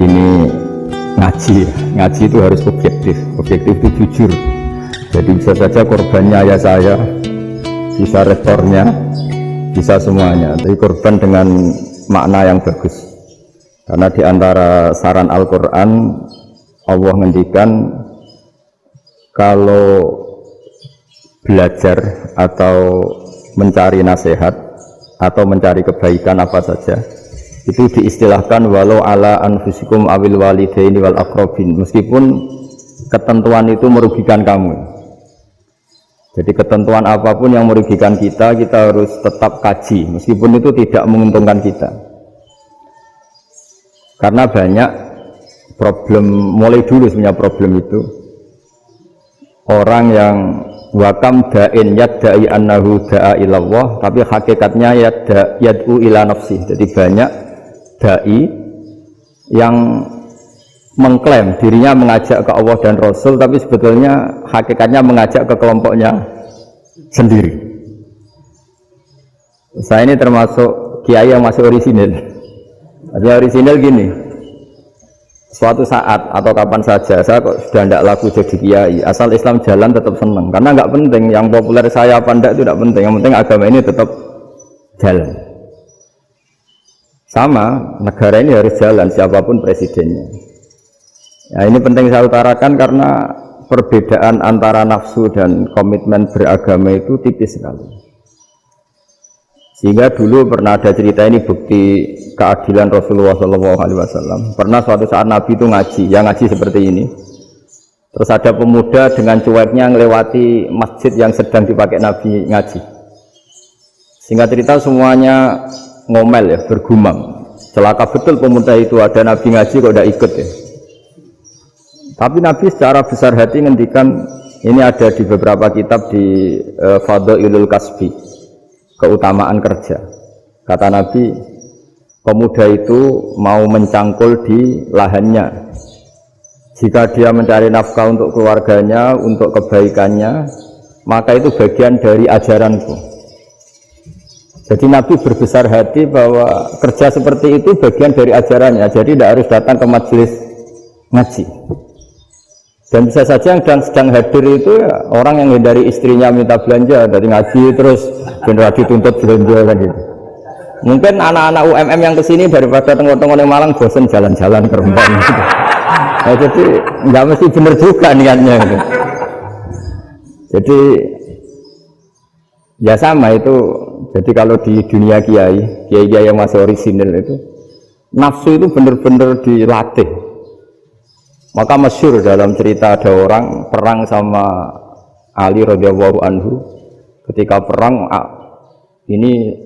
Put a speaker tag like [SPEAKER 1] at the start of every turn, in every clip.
[SPEAKER 1] ini ngaji itu harus objektif itu jujur. Jadi bisa saja korbannya ayah saya, bisa rektornya, bisa semuanya, tapi korban dengan makna yang bagus. Karena di antara saran Al-Quran, Allah ngendikan kalau belajar atau mencari nasihat atau mencari kebaikan apa saja, itu diistilahkan walau ala anfusikum awil walidaini wal aqrabin, meskipun ketentuan itu merugikan kamu. Jadi ketentuan apapun yang merugikan kita harus tetap kaji, meskipun itu tidak menguntungkan kita. Karena banyak problem, mulai dulu sebenarnya problem itu, orang yang wakam da'in yadda'i annahu da'a ilallah, tapi hakikatnya yad'u ila nafsi. Jadi banyak da'i yang mengklaim dirinya mengajak ke Allah dan Rasul, tapi sebetulnya hakikatnya mengajak ke kelompoknya sendiri. Saya ini termasuk kiai yang masih orisinil. Artinya orisinil gini, suatu saat atau kapan saja saya kok sudah tidak laku jadi kiai, asal Islam jalan tetap senang, karena nggak penting yang populer saya apa enggak, itu tidak penting, yang penting agama ini tetap jalan. Sama, negara ini harus jalan siapapun presidennya. Nah, ini penting saya utarakan karena perbedaan antara nafsu dan komitmen beragama itu tipis sekali. Sehingga dulu pernah ada cerita, ini bukti keadilan Rasulullah SAW. Pernah suatu saat Nabi itu ngaji, yang ngaji seperti ini. Terus ada pemuda dengan cueknya melewati masjid yang sedang dipakai Nabi ngaji. Sehingga cerita semuanya ngomel ya, bergumam. Celaka betul pemuda itu, ada Nabi ngaji kok tidak ikut ya. Tapi Nabi secara besar hati ngendikan, ini ada di beberapa kitab di Fadhailul Kasbi, keutamaan kerja. Kata Nabi, pemuda itu mau mencangkul di lahannya. Jika dia mencari nafkah untuk keluarganya, untuk kebaikannya, maka itu bagian dari ajaranku. Jadi Nabi berbesar hati bahwa kerja seperti itu bagian dari ajarannya. Jadi tidak harus datang ke majelis ngaji. Dan bisa saja yang sedang hadir itu ya, orang yang dari istrinya minta belanja, dari ngaji terus benar dituntut belanja kan gitu. Mungkin anak-anak UMM yang kesini daripada tengok-tengok yang Malang bosan jalan-jalan ke Rembang gitu. Nah, jadi nggak mesti benar juga niatnya gitu. Jadi ya sama itu. Jadi kalau di dunia kiai yang masih orisinil itu, nafsu itu benar-benar dilatih. Maka masyhur dalam cerita ada orang perang sama Ali radhiyallahu anhu. Ketika perang ini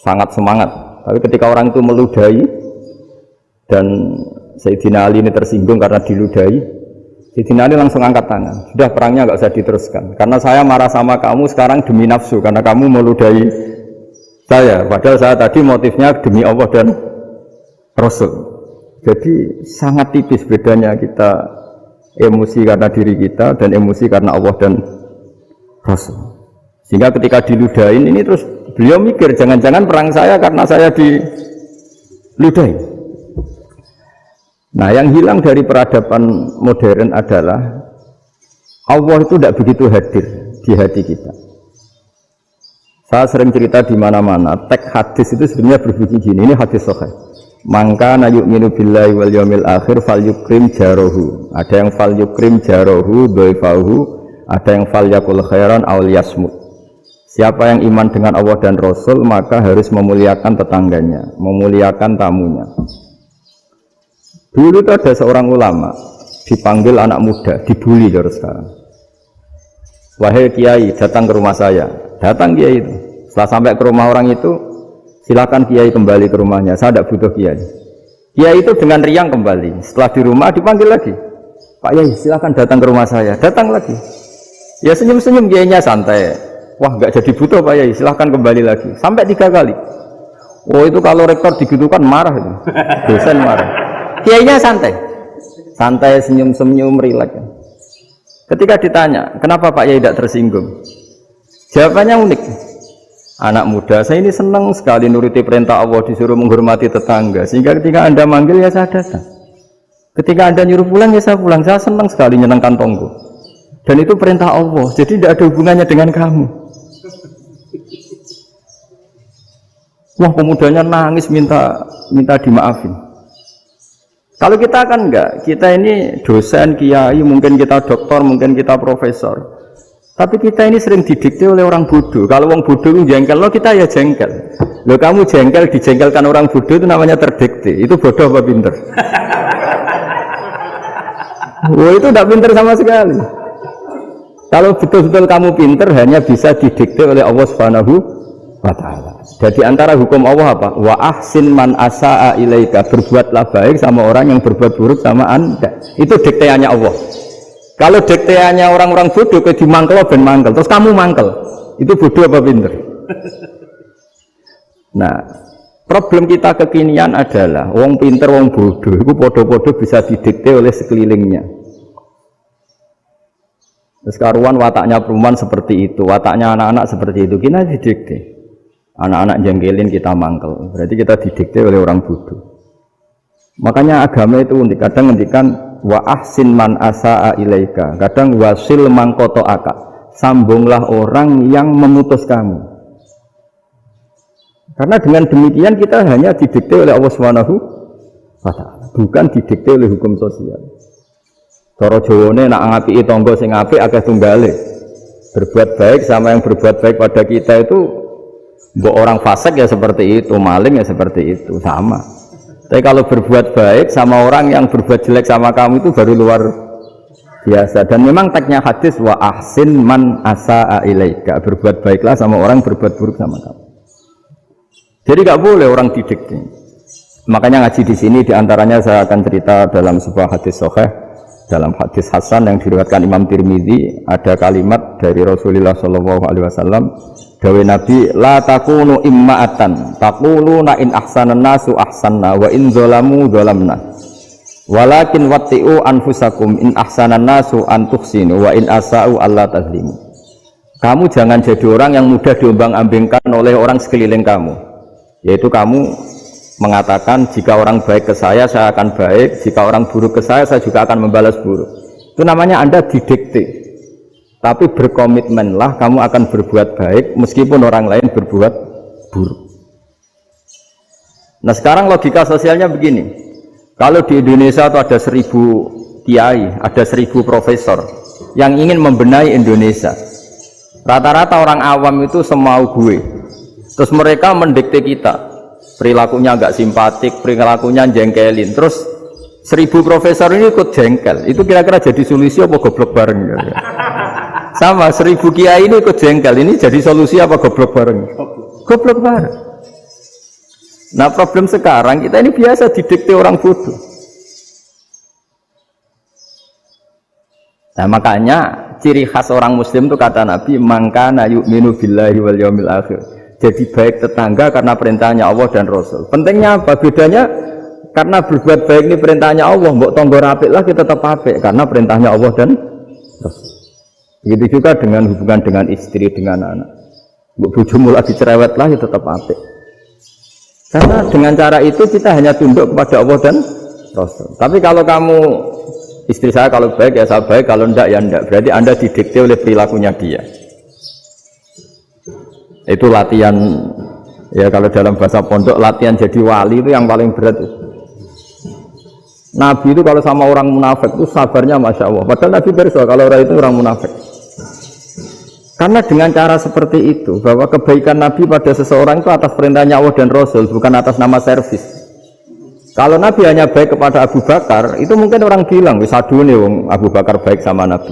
[SPEAKER 1] sangat semangat, tapi ketika orang itu meludahi dan Sayyidina Ali ini tersinggung karena diludahi, Sayyidina Ali langsung angkat tangan, sudah perangnya nggak usah diteruskan, karena saya marah sama kamu sekarang demi nafsu, karena kamu meludahi saya, padahal saya tadi motifnya demi Allah dan Rasul. Jadi sangat tipis bedanya kita emosi karena diri kita dan emosi karena Allah dan Rasul. Sehingga ketika diludahin ini terus beliau mikir, jangan-jangan perang saya karena saya diludahin. Nah, yang hilang dari peradaban modern adalah Allah itu tidak begitu hadir di hati kita. Saya sering cerita di mana-mana, teks hadis itu sebenarnya berbunyi gini, ini hadis sahih. Mangka na yu'minu billahi wal yawmil akhir fal yukrim jarohu. Ada yang fal yukrim jarohu doifahu, ada yang fal yakul khairan aw yasmut. Siapa yang iman dengan Allah dan Rasul maka harus memuliakan tetangganya, memuliakan tamunya. Dulu itu ada seorang ulama dipanggil anak muda, dibully terus sekarang. Wahai kiai, datang ke rumah saya. Datang kiai itu. Setelah sampai ke rumah orang itu, silakan kiai kembali ke rumahnya, saya tidak butuh kiai. Kiai itu dengan riang kembali. Setelah di rumah dipanggil lagi, Pak Yai silakan datang ke rumah saya. Datang lagi, ya senyum-senyum kiainya santai. Wah nggak jadi butuh Pak Yai, silahkan kembali lagi. Sampai 3 kali. Oh itu kalau rektor digitukan marah itu, dosen marah. Kiainya santai, santai senyum-senyum rileks. Ketika ditanya, kenapa Pak Yai tidak tersinggung? Jawabannya unik. Anak muda, saya ini senang sekali nuruti perintah Allah, disuruh menghormati tetangga. Sehingga ketika Anda manggil ya saya datang. Ketika Anda nyuruh pulang ya saya pulang, saya senang sekali nyenang kantongku. Dan itu perintah Allah, jadi tidak ada hubungannya dengan kamu. Wah, pemudanya nangis minta dimaafin. Kalau kita kan enggak, kita ini dosen, kiai, mungkin kita doktor, mungkin kita profesor. Tapi kita ini sering didikte oleh orang bodoh. Kalau orang bodoh itu jengkel, lo kita ya jengkel. Lo kamu jengkel, dijengkelkan orang bodoh itu namanya terdikte. Itu bodoh apa pinter? Wah, itu tidak pinter sama sekali. Kalau betul-betul kamu pinter, hanya bisa didikte oleh Allah Subhanahu wa ta'ala. Jadi antara hukum Allah apa? Wa ahsin man asa'a ilaika, berbuatlah baik sama orang yang berbuat buruk sama Anda. Itu dikteannya Allah. Kalau dikteannya orang-orang bodoh, kayak dimangkel ben mangkel, terus kamu mangkel, itu bodoh apa pinter? Nah, problem kita kekinian adalah wong pinter, wong bodoh, itu bodoh-bodoh bisa didikte oleh sekelilingnya. Terus karuan wataknya perempuan seperti itu, wataknya anak-anak seperti itu, kita didikte. Anak-anak jengkelin kita mangkel, berarti kita didikte oleh orang bodoh. Makanya agama itu unik, kadang ngendikan wa ahsin man asa'a ilaika, kadang wasil man qata'aka, sambunglah orang yang memutus kamu. Karena dengan demikian kita hanya didikte oleh Allah Subhanahu wa ta'ala, bukan didikte oleh hukum sosial. Cara Jawane nak ngapiki tangga sing apik akeh tunggale. Berbuat baik sama yang berbuat baik pada kita itu, mbok orang fasik ya seperti itu, maling ya seperti itu, sama. Tapi kalau berbuat baik sama orang yang berbuat jelek sama kamu itu baru luar biasa. Dan memang teksnya hadis wa ahsin man asa'a ilaika, berbuat baiklah sama orang berbuat buruk sama kamu. Jadi nggak boleh orang didikte. Makanya ngaji di sini diantaranya saya akan cerita dalam sebuah hadis sahih, dalam hadis hasan yang diriwayatkan Imam Tirmidzi, ada kalimat dari Rasulullah SAW. Dawe Nabi, la takunu imma'atan taquluna in ahsanan nasu ahsanna wa in zalamu zalamna walakin watti'u anfusakum in ahsanan nasu an tuhsinu wa in asa'u alla tazlimu. Kamu jangan jadi orang yang mudah diombang-ambingkan oleh orang sekeliling kamu, yaitu kamu mengatakan jika orang baik ke saya akan baik, jika orang buruk ke saya juga akan membalas buruk. Itu namanya Anda didikte. Tapi berkomitmenlah kamu akan berbuat baik meskipun orang lain berbuat buruk. Nah sekarang logika sosialnya begini, kalau di Indonesia itu ada 1000 kiai, ada 1000 profesor yang ingin membenahi Indonesia, rata-rata orang awam itu semau gue, terus mereka mendikte kita, perilakunya agak simpatik, perilakunya jengkelin, terus 1000 profesor ini ikut jengkel, itu kira-kira jadi solusi apa goblok bareng? Sama 1000 kiai ini ikut jengkel, ini jadi solusi apa goblok bareng? Goblok bareng. Nah problem sekarang kita ini biasa didikte orang bodoh. Nah makanya ciri khas orang muslim itu kata Nabi, mangkana yu'minu billahi wal yaumil akhir. Jadi baik tetangga karena perintahnya Allah dan Rasul. Pentingnya apa? Bedanya karena berbuat baik ini perintahnya Allah, mbok tangga apik lah kita tetap apik karena perintahnya Allah dan Rasul. Begitu juga dengan hubungan dengan istri, dengan anak. Bojomu lagi cerewet lah ya tetap apik. Karena dengan cara itu kita hanya tunduk kepada Allah dan Rasul. Tapi kalau kamu, istri saya kalau baik ya saya baik, kalau enggak ya enggak. Berarti Anda didikte oleh perilakunya dia. Itu latihan, ya kalau dalam bahasa pondok, latihan jadi wali itu yang paling berat. Nabi itu kalau sama orang munafik itu sabarnya Masya Allah. Padahal Nabi bersuara kalau orang itu orang munafik. Karena dengan cara seperti itu, bahwa kebaikan Nabi pada seseorang itu atas perintahnya Allah dan Rasul, bukan atas nama servis. Kalau Nabi hanya baik kepada Abu Bakar, itu mungkin orang bilang, wisadu nih Abu Bakar baik sama Nabi.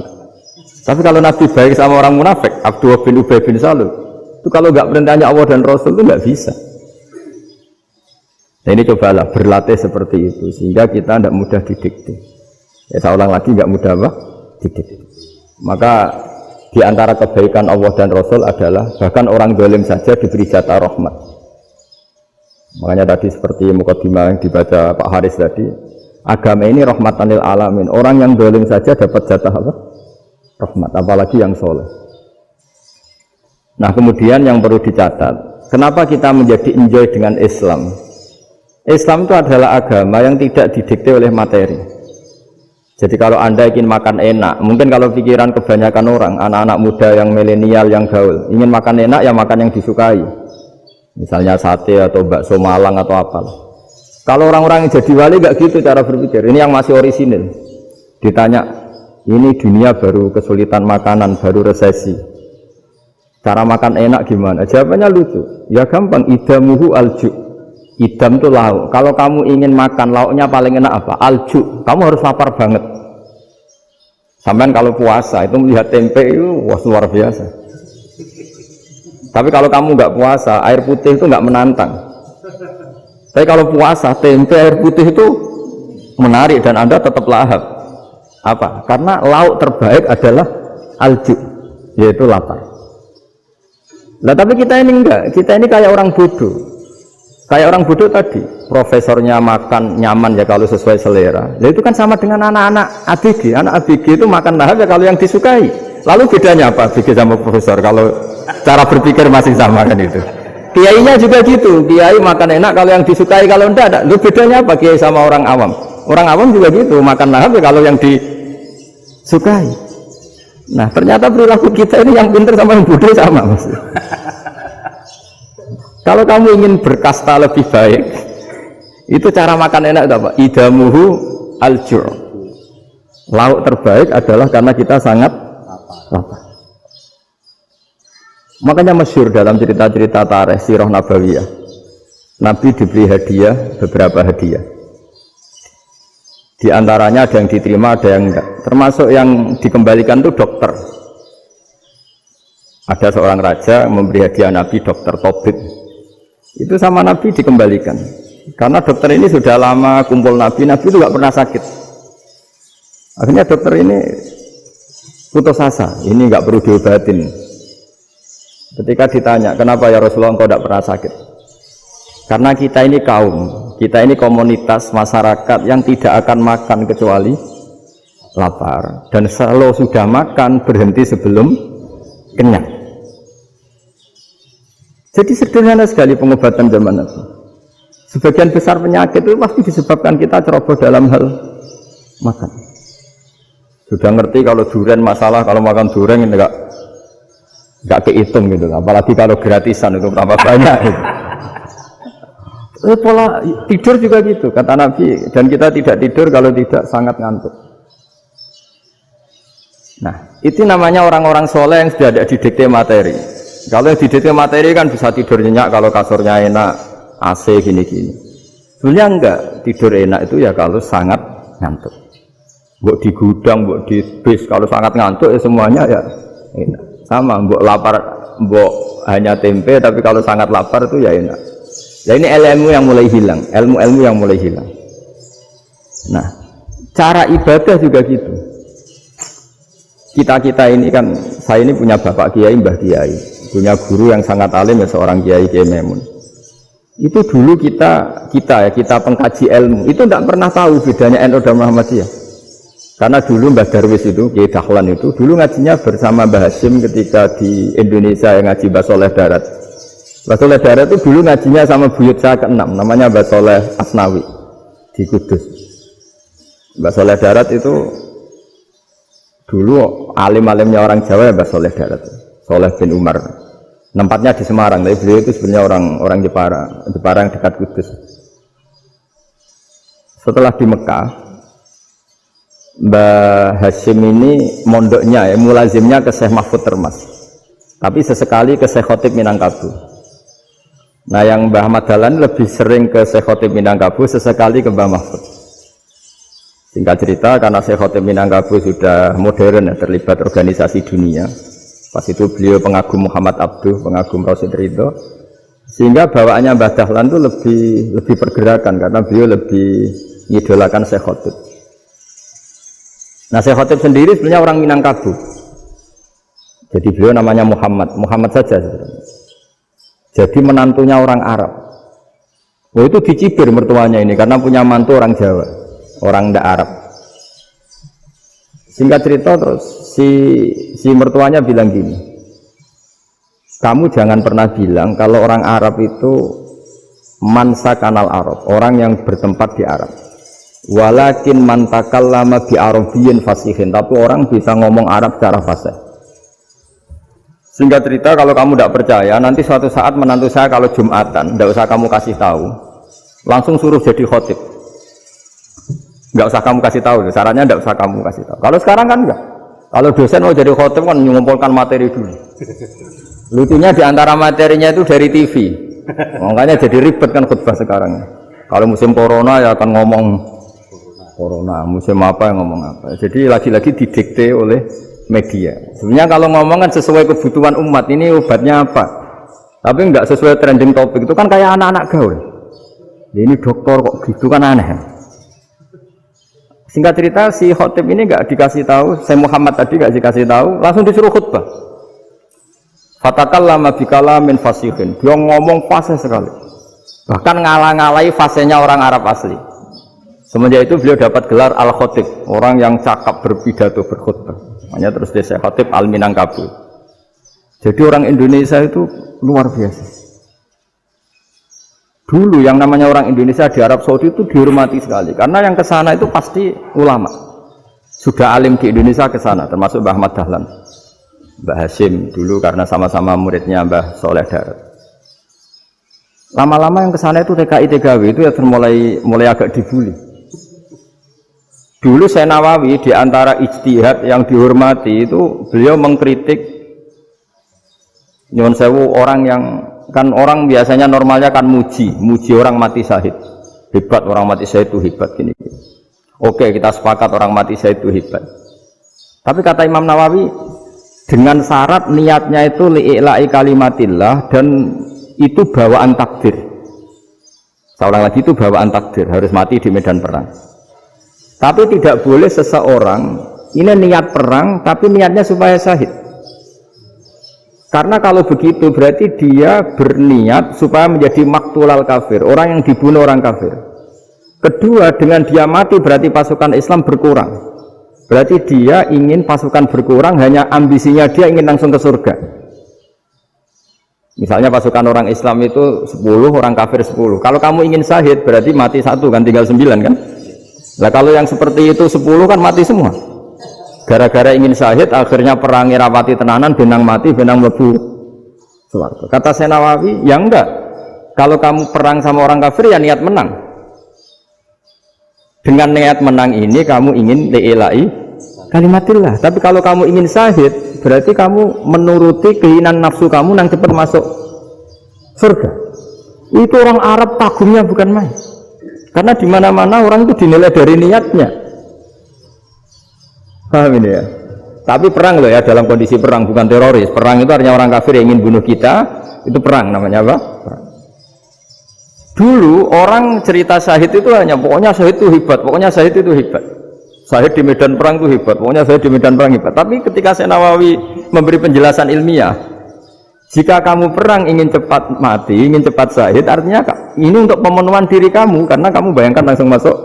[SPEAKER 1] Tapi kalau Nabi baik sama orang munafik, Abdullah bin Ubay bin Salul, itu kalau nggak perintahnya Allah dan Rasul itu nggak bisa. Nah ini cobalah berlatih seperti itu, sehingga kita tidak mudah didikte. Ya saya ulang lagi, nggak mudah apa? Didikte. Maka di antara kebaikan Allah dan Rasul adalah bahkan orang zalim saja diberi jatah rahmat. Makanya tadi seperti mukadimah yang dibaca Pak Haris tadi, agama ini rahmatan lil alamin. Orang yang zalim saja dapat jatah apa? Rahmat, apalagi yang soleh. Nah kemudian yang perlu dicatat, kenapa kita menjadi enjoy dengan Islam? Islam itu adalah agama yang tidak didikte oleh materi. Jadi kalau Anda ingin makan enak, mungkin kalau pikiran kebanyakan orang, anak-anak muda yang milenial, yang gaul, ingin makan enak ya makan yang disukai. Misalnya sate atau bakso Malang atau apa. Kalau orang-orang yang jadi wali nggak gitu cara berpikir. Ini yang masih orisinil. Ditanya, ini dunia baru kesulitan makanan, baru resesi. Cara makan enak gimana? Jawabannya lucu. Ya gampang, idamuhu alju. Idam itu lauk. Kalau kamu ingin makan lauknya paling enak apa? Alju. Kamu harus lapar banget. Sampai kalau puasa itu melihat tempe itu wah luar biasa. Tapi kalau kamu nggak puasa, air putih itu nggak menantang. Tapi kalau puasa, tempe air putih itu menarik dan Anda tetap lahap. Apa? Karena lauk terbaik adalah alju, yaitu lapar. Nah tapi kita ini enggak. Kita ini kayak orang bodoh. Kayak orang bodoh tadi, profesornya makan nyaman ya kalau sesuai selera. Nah, itu kan sama dengan anak-anak ABG. Anak ABG itu makan lahap ya kalau yang disukai. Lalu bedanya apa ABG sama profesor? Kalau cara berpikir masih sama kan itu. Kiainya juga gitu. Kiai makan enak kalau yang disukai, kalau enggak ada. Lalu bedanya apa kiai sama orang awam? Orang awam juga gitu, makan lahap ya kalau yang disukai. Nah ternyata perilaku kita ini yang pintar sama yang bodoh sama mas. Kalau kamu ingin berkasta lebih baik, itu cara makan enak itu apa? Idamuhu al-jur. Lauk terbaik adalah karena kita sangat lapar. Makanya masyhur dalam cerita-cerita tarikh sirah nabawiyah. Nabi diberi hadiah, beberapa hadiah. Di antaranya ada yang diterima, ada yang enggak. Termasuk yang dikembalikan itu dokter. Ada seorang raja memberi hadiah Nabi dokter Tobit. Itu sama Nabi dikembalikan karena dokter ini sudah lama kumpul Nabi itu gak pernah sakit. Akhirnya dokter ini putus asa, ini gak perlu diobatin. Ketika ditanya kenapa ya Rasulullah engkau gak pernah sakit, karena kita ini kaum, kita ini komunitas masyarakat yang tidak akan makan kecuali lapar, dan selalu sudah makan berhenti sebelum kenyang. Jadi sederhana sekali pengobatan zaman Nabi. Sebagian besar penyakit itu pasti disebabkan kita ceroboh dalam hal makan. Sudah ngerti kalau durian masalah, kalau makan durian ini enggak kehitung gitu. Apalagi kalau gratisan itu berapa banyak. Gitu. Pola tidur juga gitu kata Nabi, dan kita tidak tidur kalau tidak sangat ngantuk. Nah, itu namanya orang-orang soleh yang sudah ada didikte materi. Kalau yang didikte materi kan bisa tidur nyenyak kalau kasurnya enak, AC gini-gini. Sebenarnya enggak, tidur enak itu ya kalau sangat ngantuk. Mbok di gudang, mbok di bis, kalau sangat ngantuk ya semuanya ya enak. Sama, mbok lapar, mbok hanya tempe, tapi kalau sangat lapar itu ya enak. Ya ini ilmu yang mulai hilang, ilmu-ilmu yang mulai hilang. Nah, cara ibadah juga gitu. Kita ini kan, saya ini punya bapak kiai, mbah kiai, punya guru yang sangat alim ya seorang kiai Memun. Itu dulu kita pengkaji ilmu itu tidak pernah tahu bedanya NU dan Muhammadiyah. Karena dulu Mbah Darwis itu, Kiai Dahlan itu dulu ngajinya bersama Mbah Hasyim ketika di Indonesia yang ngaji Mbah Soleh Darat. Mbah Soleh Darat itu dulu ngajinya sama buyut saya ke-6, namanya Mbah Soleh Asnawi di Kudus. Mbah Soleh Darat itu dulu alim-alimnya orang Jawa ya Mbah Soleh Darat, Soleh bin Umar. Tempatnya di Semarang, tapi beliau itu sebenarnya orang Jepara yang dekat Kudus. Setelah di Mekah, Mbah Hasyim ini mondoknya ya, mulazimnya ke Syekh Mahfud Termas, tapi sesekali ke Syekh Khotib Minangkabau. Nah yang Mbah Ahmad Dahlan lebih sering ke Syekh Khotib Minangkabau, sesekali ke Mbah Mahfud. Singkat cerita, karena Syekh Khotib Minangkabau sudah modern ya, terlibat organisasi dunia. Pas itu beliau pengagum Muhammad Abduh, pengagum Rasid Ridho, sehingga bawaannya Mbah Dahlan itu lebih pergerakan karena beliau lebih mengidolakan Syekh Khotib. Nah Syekh Khotib sendiri sebenarnya orang Minangkabau, jadi beliau namanya Muhammad saja sebenarnya. Jadi menantunya orang Arab. Oh itu dicibir mertuanya ini karena punya mantu orang Jawa, orang ndak Arab. Singkat cerita terus si mertuanya bilang gini, kamu jangan pernah bilang kalau orang Arab itu mansa kanal Arab, orang yang bertempat di Arab. Walakin man takallama bi arabiyyin fasihin, tapi orang bisa ngomong Arab secara fasih. Singkat cerita, kalau kamu tidak percaya, nanti suatu saat menantu saya kalau Jumatan, tidak usah kamu kasih tahu, langsung suruh jadi khotib. Nggak usah kamu kasih tahu, sarannya tidak usah kamu kasih tahu. Kalau sekarang kan enggak. Kalau dosen mau jadi khotib kan mengumpulkan materi dulu. Lucunya di antara materinya itu dari TV, makanya jadi ribet kan khutbah sekarang. Kalau musim corona ya akan ngomong corona, musim apa yang ngomong apa. Jadi lagi-lagi didikte oleh media. Sebenarnya kalau ngomong kan sesuai kebutuhan umat, ini obatnya apa. Tapi enggak sesuai trending topik, itu kan kayak anak-anak gaul. Ini dokter kok gitu kan aneh. Singkat cerita si khotib ini enggak dikasih tahu, saya Muhammad tadi enggak dikasih tahu, langsung disuruh khutbah. Fatakallama bikalamin fasihin. Dia ngomong fasih sekali. Bahkan ngalah-ngalahi fasihnya orang Arab asli. Semenjak itu beliau dapat gelar Al-Khotib, orang yang cakap berpidato berkhutbah. Makanya terus dia Khotib Al-Minangkabau. Jadi orang Indonesia itu luar biasa. Dulu yang namanya orang Indonesia di Arab Saudi itu dihormati sekali, karena yang ke sana itu pasti ulama. Sudah alim di Indonesia ke sana, termasuk Mbah Ahmad Dahlan, Mbah Hasyim dulu karena sama-sama muridnya Mbah Soleh Darat. Lama-lama yang ke sana itu TKI TKW itu ya mulai agak dibully. Dulu Syekh Nawawi di antara ijtihad yang dihormati itu beliau mengkritik nyuwun sewu orang yang kan orang biasanya normalnya kan muji orang mati syahid. Hebat orang mati syahid itu hebat gini. Oke, kita sepakat orang mati syahid itu hebat. Tapi kata Imam Nawawi dengan syarat niatnya itu li'ila'i kalimatillah dan itu bawaan takdir. Seorang lagi itu bawaan takdir, harus mati di medan perang. Tapi tidak boleh seseorang ini niat perang tapi niatnya supaya syahid. Karena kalau begitu berarti dia berniat supaya menjadi maktulal kafir, orang yang dibunuh orang kafir. Kedua, dengan dia mati berarti pasukan Islam berkurang. Berarti dia ingin pasukan berkurang, hanya ambisinya dia ingin langsung ke surga. Misalnya pasukan orang Islam itu 10, orang kafir 10. Kalau kamu ingin syahid berarti mati 1 kan, tinggal 9 kan. Nah kalau yang seperti itu 10 kan mati semua. Gara-gara ingin syahid akhirnya perangi rapati tenanan, benang mati, benang mlebu swarga. Kata Syekh Nawawi, ya enggak. Kalau kamu perang sama orang kafir ya niat menang. Dengan niat menang ini kamu ingin li'ila'i kalimatillah. Tapi kalau kamu ingin syahid berarti kamu menuruti keinginan nafsu kamu yang cepat masuk surga. Itu orang Arab kagumnya bukan main. Karena di mana-mana orang itu dinilai dari niatnya. Paham ini ya? Tapi perang loh ya, dalam kondisi perang, bukan teroris. Perang itu artinya orang kafir yang ingin bunuh kita, itu perang namanya apa? Perang. Dulu orang cerita syahid itu hanya pokoknya syahid itu hebat, pokoknya syahid itu hebat. Syahid di medan perang itu hebat, pokoknya syahid di medan perang hebat. Tapi ketika Syekh Nawawi memberi penjelasan ilmiah, jika kamu perang ingin cepat mati, ingin cepat syahid, artinya ini untuk pemenuhan diri kamu, karena kamu bayangkan langsung masuk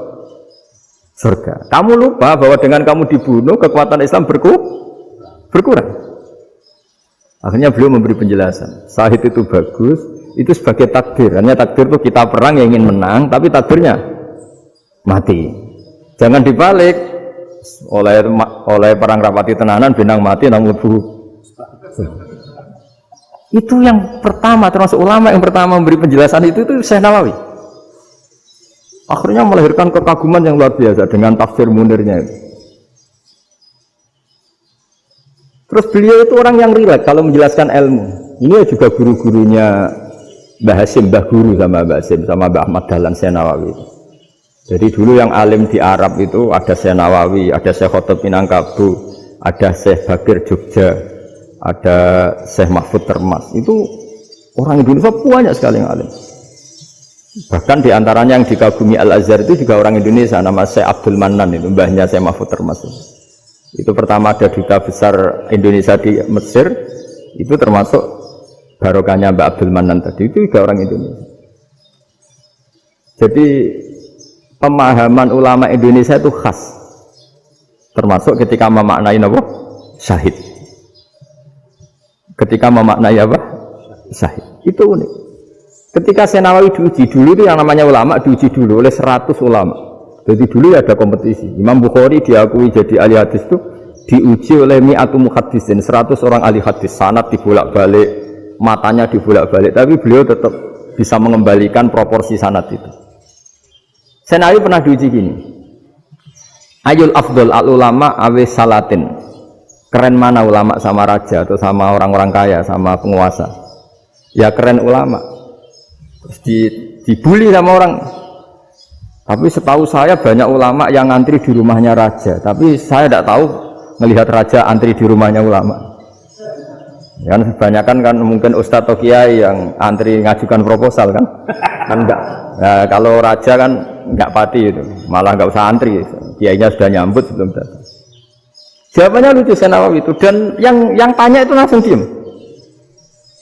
[SPEAKER 1] surga. Kamu lupa bahwa dengan kamu dibunuh, kekuatan Islam berkurang. Akhirnya beliau memberi penjelasan, syahid itu bagus, itu sebagai takdir. Hanya takdir itu kita perang yang ingin menang, tapi takdirnya mati. Jangan dibalik, oleh perang rapati tenanan, benang mati, nang lebu. Itu yang pertama, termasuk ulama yang pertama memberi penjelasan itu Syekh Nawawi. Akhirnya melahirkan kekaguman yang luar biasa dengan tafsir Munirnya itu. Terus beliau itu orang yang rileks kalau menjelaskan ilmu. Ini juga guru-gurunya Mbah Hasyim, Mbah Guru sama Mbah Hasyim, sama Mbah Ahmad Dahlan Syekh Nawawi. Jadi dulu yang alim di Arab itu ada Syekh Nawawi, ada Syekh Khotib Minangkabau, ada Syekh Bakir Jogja, ada Syekh Mahfud Termas. Itu orang Indonesia banyak sekali yang alim. Bahkan diantaranya yang dikagumi Al-Azhar itu juga orang Indonesia, nama Syekh Abdul Manan, itu mbahnya Syekh Mahfud Termas. Itu pertama ada duta besar Indonesia di Mesir, itu termasuk barokahnya Mbak Abdul Manan tadi, itu juga orang Indonesia. Jadi pemahaman ulama Indonesia itu khas, termasuk ketika memaknai apa? Syahid. Ketika memaknai apa? Syahid. Itu unik. Ketika Syekh Nawawi diuji dulu itu yang namanya ulama diuji dulu oleh 100 ulama. Jadi dulu ya ada kompetisi. Imam Bukhari diakui jadi ahli hadis itu diuji oleh mi'atu muhaddisin, 100 orang ahli hadis, sanad dibolak-balik, matanya dibolak-balik, tapi beliau tetap bisa mengembalikan proporsi sanad itu. Senawi pernah diuji gini. Ayul afdol al ulama awe salatin. Keren mana ulama sama raja atau sama orang-orang kaya, sama penguasa? Ya keren ulama. Terus dibully sama orang. Tapi setahu saya banyak ulama yang antri di rumahnya raja, tapi saya tidak tahu melihat raja antri di rumahnya ulama. Kan kebanyakan kan mungkin ustadz atau kiai yang antri ngajukan proposal kan enggak. Nah, kalau raja kan enggak pati itu, malah enggak usah antri, kiainya sudah nyambut sebelum datang. Jawabannya lucu Senawawi itu, dan yang tanya itu langsung diem.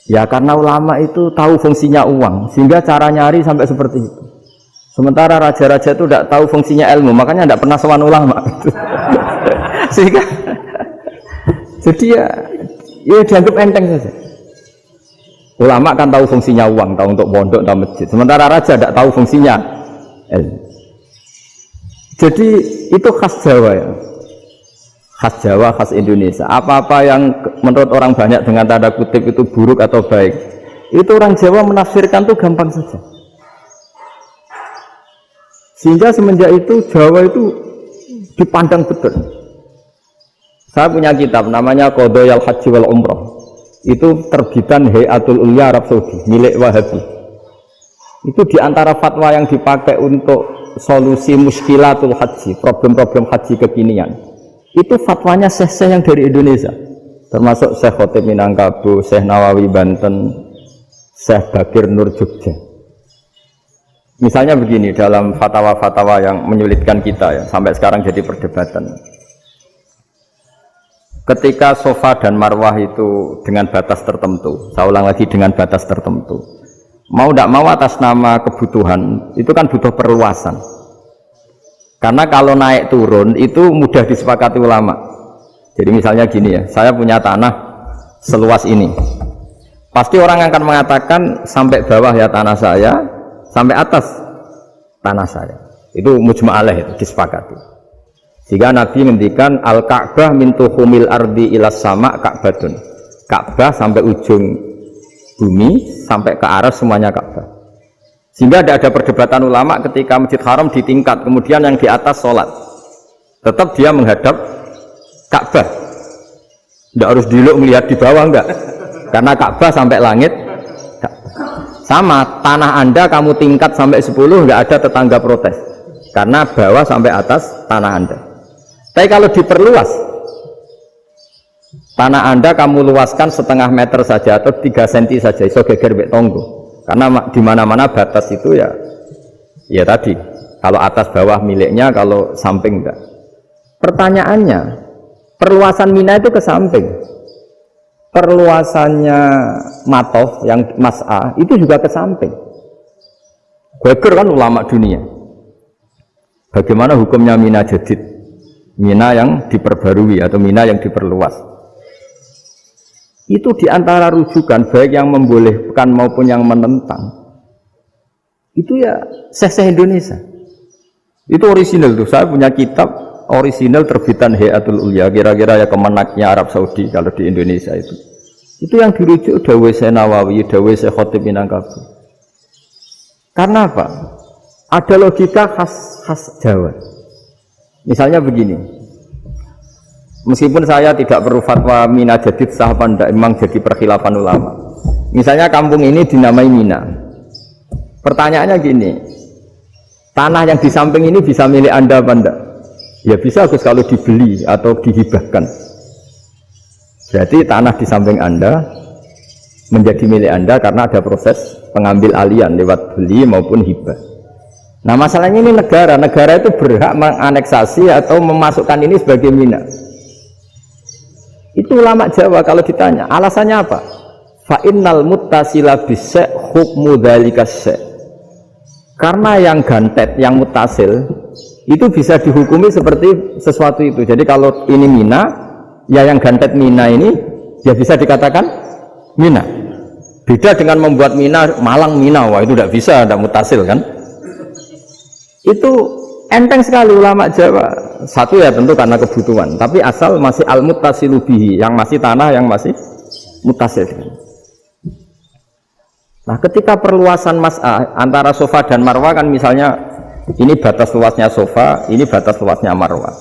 [SPEAKER 1] Ya karena ulama itu tahu fungsinya uang, sehingga cara nyari sampai seperti itu. Sementara raja-raja itu tidak tahu fungsinya ilmu, makanya tidak pernah sowan ulama. Sehingga jadi ya dianggap enteng saja. Ulama kan tahu fungsinya uang, tahu untuk pondok, tahu masjid. Sementara raja tidak tahu fungsinya ilmu. Jadi itu khas Jawa ya. Khas Jawa, khas Indonesia. Apa-apa yang menurut orang banyak dengan tanda kutip itu buruk atau baik, itu orang Jawa menafsirkan itu gampang saja. Sehingga semenjak itu Jawa itu dipandang betul. Saya punya kitab namanya Qadayal Haji wal Umrah. Itu terbitan Hayatul Ulya Arab Saudi, milik Wahabi. Itu diantara fatwa yang dipakai untuk solusi muskilatul haji, problem-problem haji kekinian. Itu fatwanya syekh-syekh yang dari Indonesia. Termasuk Syekh Khotib Minangkabau, Syekh Nawawi Banten, Syekh Bakir Nur Jogja. Misalnya begini, dalam fatwa-fatwa yang menyulitkan kita ya, sampai sekarang jadi perdebatan. Ketika Safa dan Marwah itu dengan batas tertentu, saya ulang lagi dengan batas tertentu, mau tidak mau atas nama kebutuhan, itu kan butuh perluasan. Karena kalau naik turun itu mudah disepakati ulama. Jadi misalnya gini ya, saya punya tanah seluas ini. Pasti orang akan mengatakan sampai bawah ya tanah saya, sampai atas tanah saya. Itu mujma' alaih, itu disepakati. Sehingga Nabi ngendikan al-Ka'bah min tuhumil ardi ilas sama Ka'badun. Ka'bah sampai ujung bumi sampai ke aras semuanya Ka'bah. Sehingga tidak ada perdebatan ulama ketika Masjid Haram ditingkat, kemudian yang di atas sholat tetap dia menghadap Ka'bah. Tidak harus diluk melihat di bawah, enggak. Karena Ka'bah sampai langit. Sama, tanah Anda kamu tingkat sampai 10, enggak ada tetangga protes. Karena bawah sampai atas tanah Anda. Tapi kalau diperluas, tanah Anda kamu luaskan setengah meter saja atau 3 cm saja, iso geger mbek tonggo. Karena di mana-mana batas itu ya tadi, kalau atas bawah miliknya, kalau samping enggak. Pertanyaannya, perluasan Mina itu ke samping. Perluasannya Matof yang Mas'ah itu juga ke samping. Geger kan ulama dunia. Bagaimana hukumnya Mina Jadid? Mina yang diperbarui atau Mina yang diperluas. Itu diantara rujukan baik yang membolehkan maupun yang menentang. Itu ya syekh-syekh Indonesia. Itu original tuh. Saya punya kitab original terbitan Hayatul Ulya, kira-kira ya kemenaknya Arab Saudi kalau di Indonesia itu. Itu yang dirujuk dawuh Syekh Nawawi, dawuh Syekh Khotib Minangkabau. Karena apa? Ada logika khas Jawa. Misalnya begini, meskipun saya tidak perlu fatwa Mina Jadid sah apa tidak, memang jadi perkhilafan ulama. Misalnya kampung ini dinamai Mina. Pertanyaannya gini, tanah yang di samping ini bisa milik Anda apa enggak? Ya bisa Gus kalau dibeli atau dihibahkan. Berarti tanah di samping Anda menjadi milik Anda karena ada proses pengambil alian lewat beli maupun hibah. Nah masalahnya ini negara itu berhak menganeksasi atau memasukkan ini sebagai Mina. Itu ulama Jawa kalau ditanya, alasannya apa? Fa'innal muttasila bisek hukmu dzalika syek. Karena yang gantet, yang mutasil itu bisa dihukumi seperti sesuatu itu. Jadi kalau ini Mina, ya yang gantet Mina ini ya bisa dikatakan Mina. Beda dengan membuat Mina Malang Mina, wah itu tidak bisa, tidak mutasil kan? Itu enteng sekali ulama Jawa. Satu ya tentu karena kebutuhan, tapi asal masih al-muttasilu bihi, yang masih tanah yang masih mutasil. Nah, ketika perluasan mas'ah antara sofa dan marwah kan misalnya ini batas luasnya sofa, ini batas luasnya marwah.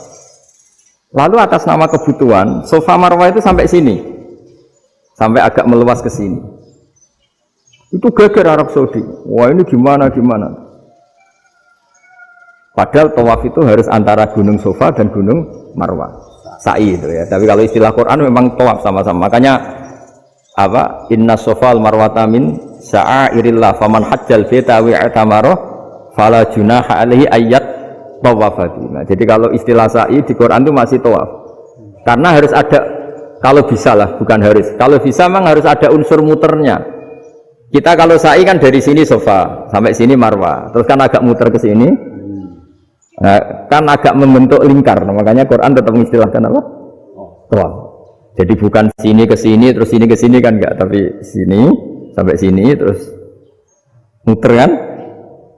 [SPEAKER 1] Lalu atas nama kebutuhan, sofa marwah itu sampai sini. Sampai agak meluas ke sini. Itu geger Arab Saudi. Wah, ini gimana? Padahal tawaf itu harus antara gunung sofa dan gunung marwah. Sa'i itu ya. Tapi kalau istilah Quran memang tawaf sama-sama. Makanya apa? Inna sofa al-marwata min sya'airillah faman hajjal baita wa i'tamara fala junaha alaihi ayyat tawafati. Nah, jadi kalau istilah sa'i di Quran itu masih tawaf. Karena harus ada, kalau bisa lah, bukan harus. Kalau bisa memang harus ada unsur muternya. Kita kalau sa'i kan dari sini sofa sampai sini marwah, terus kan agak muter ke sini. Nah, kan agak membentuk lingkar. Nah, makanya Quran tetap mengistilahkan apa? Tawaf. Jadi bukan sini ke sini terus sini ke sini kan enggak, tapi sini sampai sini terus muter kan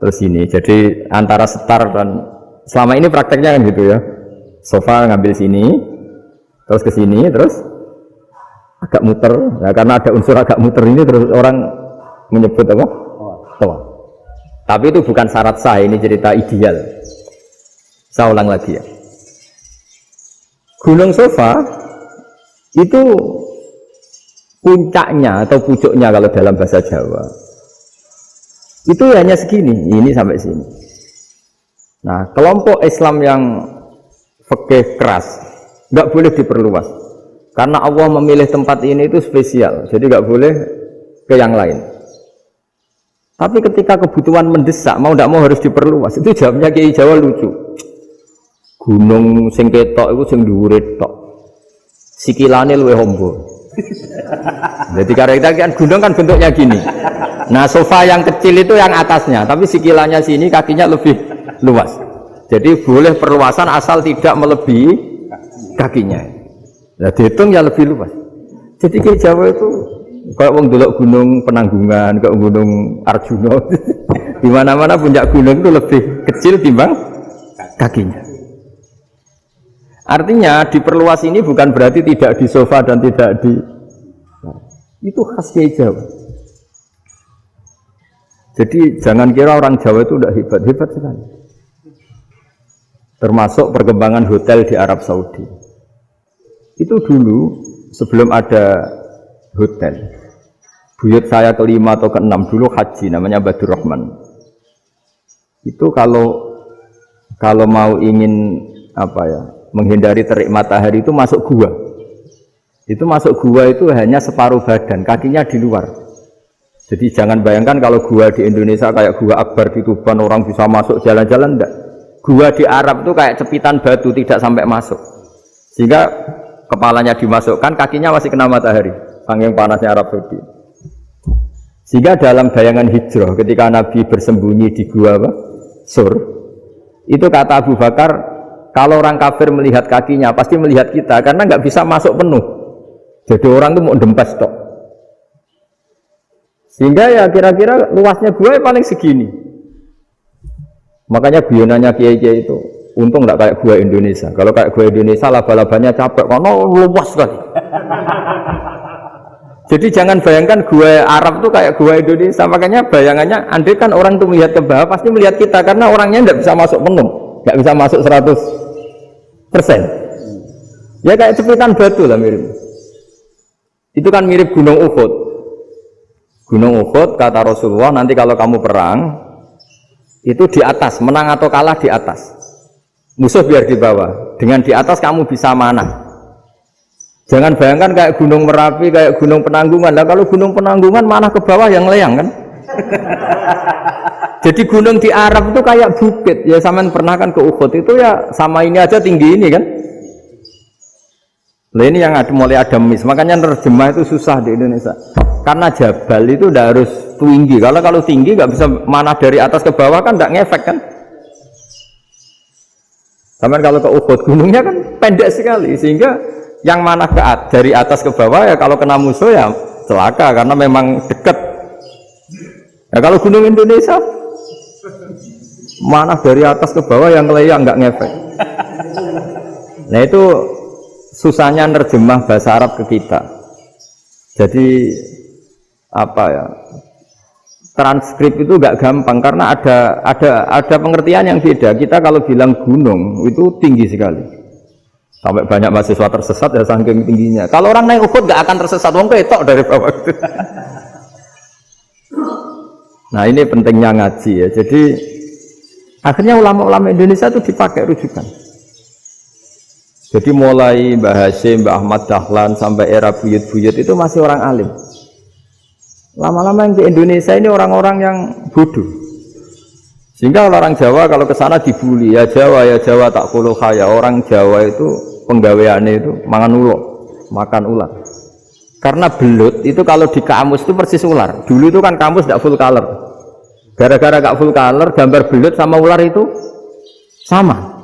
[SPEAKER 1] terus sini. Jadi antara setar dan selama ini prakteknya kan gitu ya, sofa ngambil sini terus ke sini terus agak muter. Nah, karena ada unsur agak muter ini terus orang menyebut apa? Tawaf. Tapi itu bukan syarat sah, ini cerita ideal. Saya ulang lagi ya, gunung sofa itu puncaknya atau pucuknya kalau dalam bahasa Jawa itu hanya segini, ini sampai sini. Nah, kelompok Islam yang fikih keras nggak boleh diperluas karena Allah memilih tempat ini itu spesial, jadi nggak boleh ke yang lain. Tapi ketika kebutuhan mendesak, mau tidak mau harus diperluas. Itu jawabnya Kiai Jawa lucu. Gunung sing ketok itu sing dhuwure tok, sikilane luwih ombo. Jadi karena kita kan gunung kan bentuknya gini. Nah, sofa yang kecil itu yang atasnya, tapi sikilannya sini kakinya lebih luas. Jadi boleh perluasan asal tidak melebihi kakinya. Nah, dihitung ya lebih luas. Jadi Kiai Jawa itu kayak wong delok gunung Penanggungan, kayak gunung Arjuna. Di mana-mana puncak gunung itu lebih kecil timbang kakinya. Artinya diperluas ini bukan berarti tidak di sofa dan tidak di, itu khas Kiai Jawa. Jadi jangan kira orang Jawa itu udah hebat sekali. Termasuk perkembangan hotel di Arab Saudi. Itu dulu sebelum ada hotel, buyut saya kelima atau keenam dulu haji, namanya Badur Rahman. Itu kalau mau ingin apa ya, menghindari terik matahari itu masuk gua. Itu masuk gua itu hanya separuh badan, kakinya di luar. Jadi jangan bayangkan kalau gua di Indonesia kayak gua Akbar di Tuban orang bisa masuk jalan-jalan, enggak. Gua di Arab itu kayak cepitan batu, tidak sampai masuk. Sehingga kepalanya dimasukkan, kakinya masih kena matahari, saking panasnya Arab Saudi. Sehingga dalam bayangan hijrah ketika Nabi bersembunyi di gua Sur, itu kata Abu Bakar, kalau orang kafir melihat kakinya pasti melihat kita karena nggak bisa masuk penuh. Jadi orang itu mau dempes tok. Sehingga ya kira-kira luasnya gua paling segini. Makanya guyonannya kiai-kiai itu untung nggak kayak gua Indonesia. Kalau kayak gua Indonesia laba-labanya capek karena luas sekali. Jadi jangan bayangkan gua Arab tuh kayak gua Indonesia. Makanya bayangannya andai kan orang tuh melihat ke bawah pasti melihat kita karena orangnya nggak bisa masuk penuh, nggak bisa masuk 100%. Ya kayak cepitan batu lah mirip. Itu kan mirip Gunung Uhud. Gunung Uhud kata Rasulullah, nanti kalau kamu perang itu di atas, menang atau kalah di atas. Musuh biar di bawah. Dengan di atas kamu bisa manah. Jangan bayangkan kayak Gunung Merapi, kayak Gunung Penanggungan. Nah, kalau Gunung Penanggungan manah ke bawah yang layang kan? Jadi gunung di Arab itu kayak bukit. Ya sampean pernah kan ke Uhud itu ya sama ini aja tinggi ini kan. Nah ini yang mulai ada mis. Makanya terjemah itu susah di Indonesia. Karena jabal itu udah harus tinggi. Kalau tinggi nggak bisa manah dari atas ke bawah kan nggak ngefek kan. Sampean kalau ke Uhud gunungnya kan pendek sekali sehingga yang manah dari atas ke bawah ya kalau kena musuh ya celaka karena memang dekat. Nah kalau gunung Indonesia Mana dari atas ke bawah yang keleyang nggak ngefek. Nah itu susahnya nerjemah bahasa Arab ke kita. Jadi apa ya? Transkrip itu nggak gampang karena ada pengertian yang beda. Kita kalau bilang gunung itu tinggi sekali. Sampai banyak mahasiswa tersesat ya saking tingginya. Kalau orang naik Uhud nggak akan tersesat, wong ketok dari bawah itu. Nah ini pentingnya ngaji ya. Jadi akhirnya ulama-ulama Indonesia itu dipakai rujukan. Jadi mulai Mbah Hasyim, Mbah Ahmad Dahlan sampai era buyut-buyut itu masih orang alim. Lama-lama yang di Indonesia ini orang-orang yang bodoh. Sehingga orang Jawa kalau ke sana dibully, ya Jawa tak kuluh kaya. Orang Jawa itu penggaweannya itu makan ular. Karena belut itu kalau di kamus itu persis ular. Dulu itu kan kamus tidak full color. Gara-gara gak full color, gambar belut sama ular itu sama.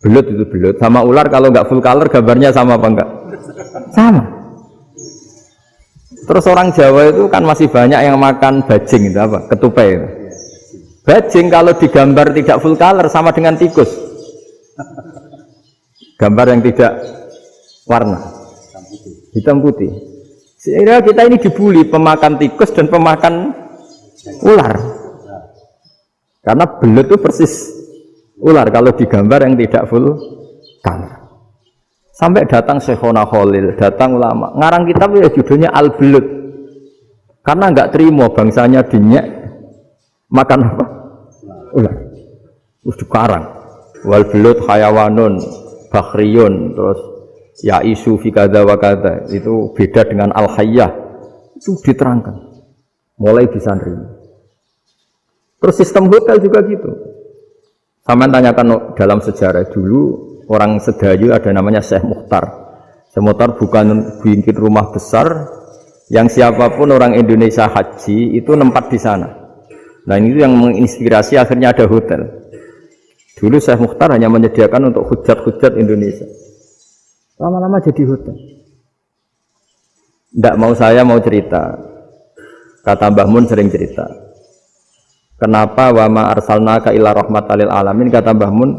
[SPEAKER 1] Belut itu belut sama ular kalau nggak full color gambarnya sama apa enggak? Sama. Terus orang Jawa itu kan masih banyak yang makan bajing itu apa? Ketupai itu. Bajing kalau digambar tidak full color sama dengan tikus. Gambar yang tidak warna hitam putih. Sehingga kita ini dibully pemakan tikus dan pemakan ular. Karena belut itu persis ular kalau digambar yang tidak full color. Sampai datang Syekhona Khalil, datang ulama. Ngarang kitab ya judulnya Al-Belut. Karena enggak terima bangsanya dinyak makan apa? Ular. Terus dikarang. Wal belut hayawanun bakhriyun, terus ya isu fi kadza wa kadza. Itu beda dengan al-hayyah. Itu diterangkan. Mulai bisa nerima. Terus sistem hotel juga gitu. Sama tanyakan dalam sejarah dulu orang Sedayu ada namanya Syekh Mukhtar. Syekh Mukhtar bukan bikin rumah besar yang siapapun orang Indonesia haji itu nempat di sana. Nah ini yang menginspirasi akhirnya ada hotel. Dulu Syekh Mukhtar hanya menyediakan untuk hujat-hujat Indonesia. Lama-lama jadi hotel. Tidak mau saya mau cerita. Kata Mbah Mun sering cerita. Kenapa wa ma arsalnaka illa rahmatal lil alamin, kata Mbah Mun,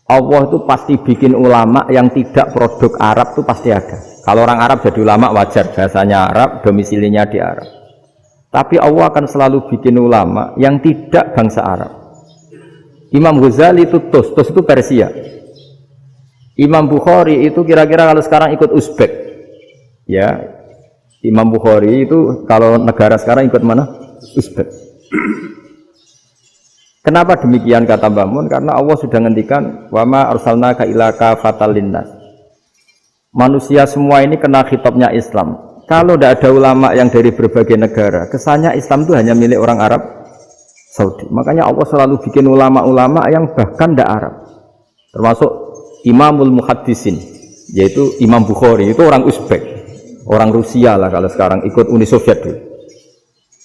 [SPEAKER 1] Allah itu pasti bikin ulama yang tidak produk Arab itu pasti ada. Kalau orang Arab jadi ulama wajar, bahasanya Arab, domisilinya di Arab. Tapi Allah akan selalu bikin ulama yang tidak bangsa Arab. Imam Ghazali itu Tus itu Persia. Imam Bukhari itu kira-kira kalau sekarang ikut Uzbek. Ya, Imam Bukhari itu kalau negara sekarang ikut mana? Uzbek. Kenapa demikian kata Mbah Mun? Karena Allah sudah ngendikan wa ma arsalnaka illa kafatan linnas. Manusia semua ini kena khitabnya Islam. Kalau tidak ada ulama yang dari berbagai negara, kesannya Islam itu hanya milik orang Arab Saudi. Makanya Allah selalu bikin ulama-ulama yang bahkan tidak Arab. Termasuk Imamul Muhaddisin, yaitu Imam Bukhari, itu orang Uzbek, orang Rusia lah kalau sekarang, ikut Uni Soviet dulu.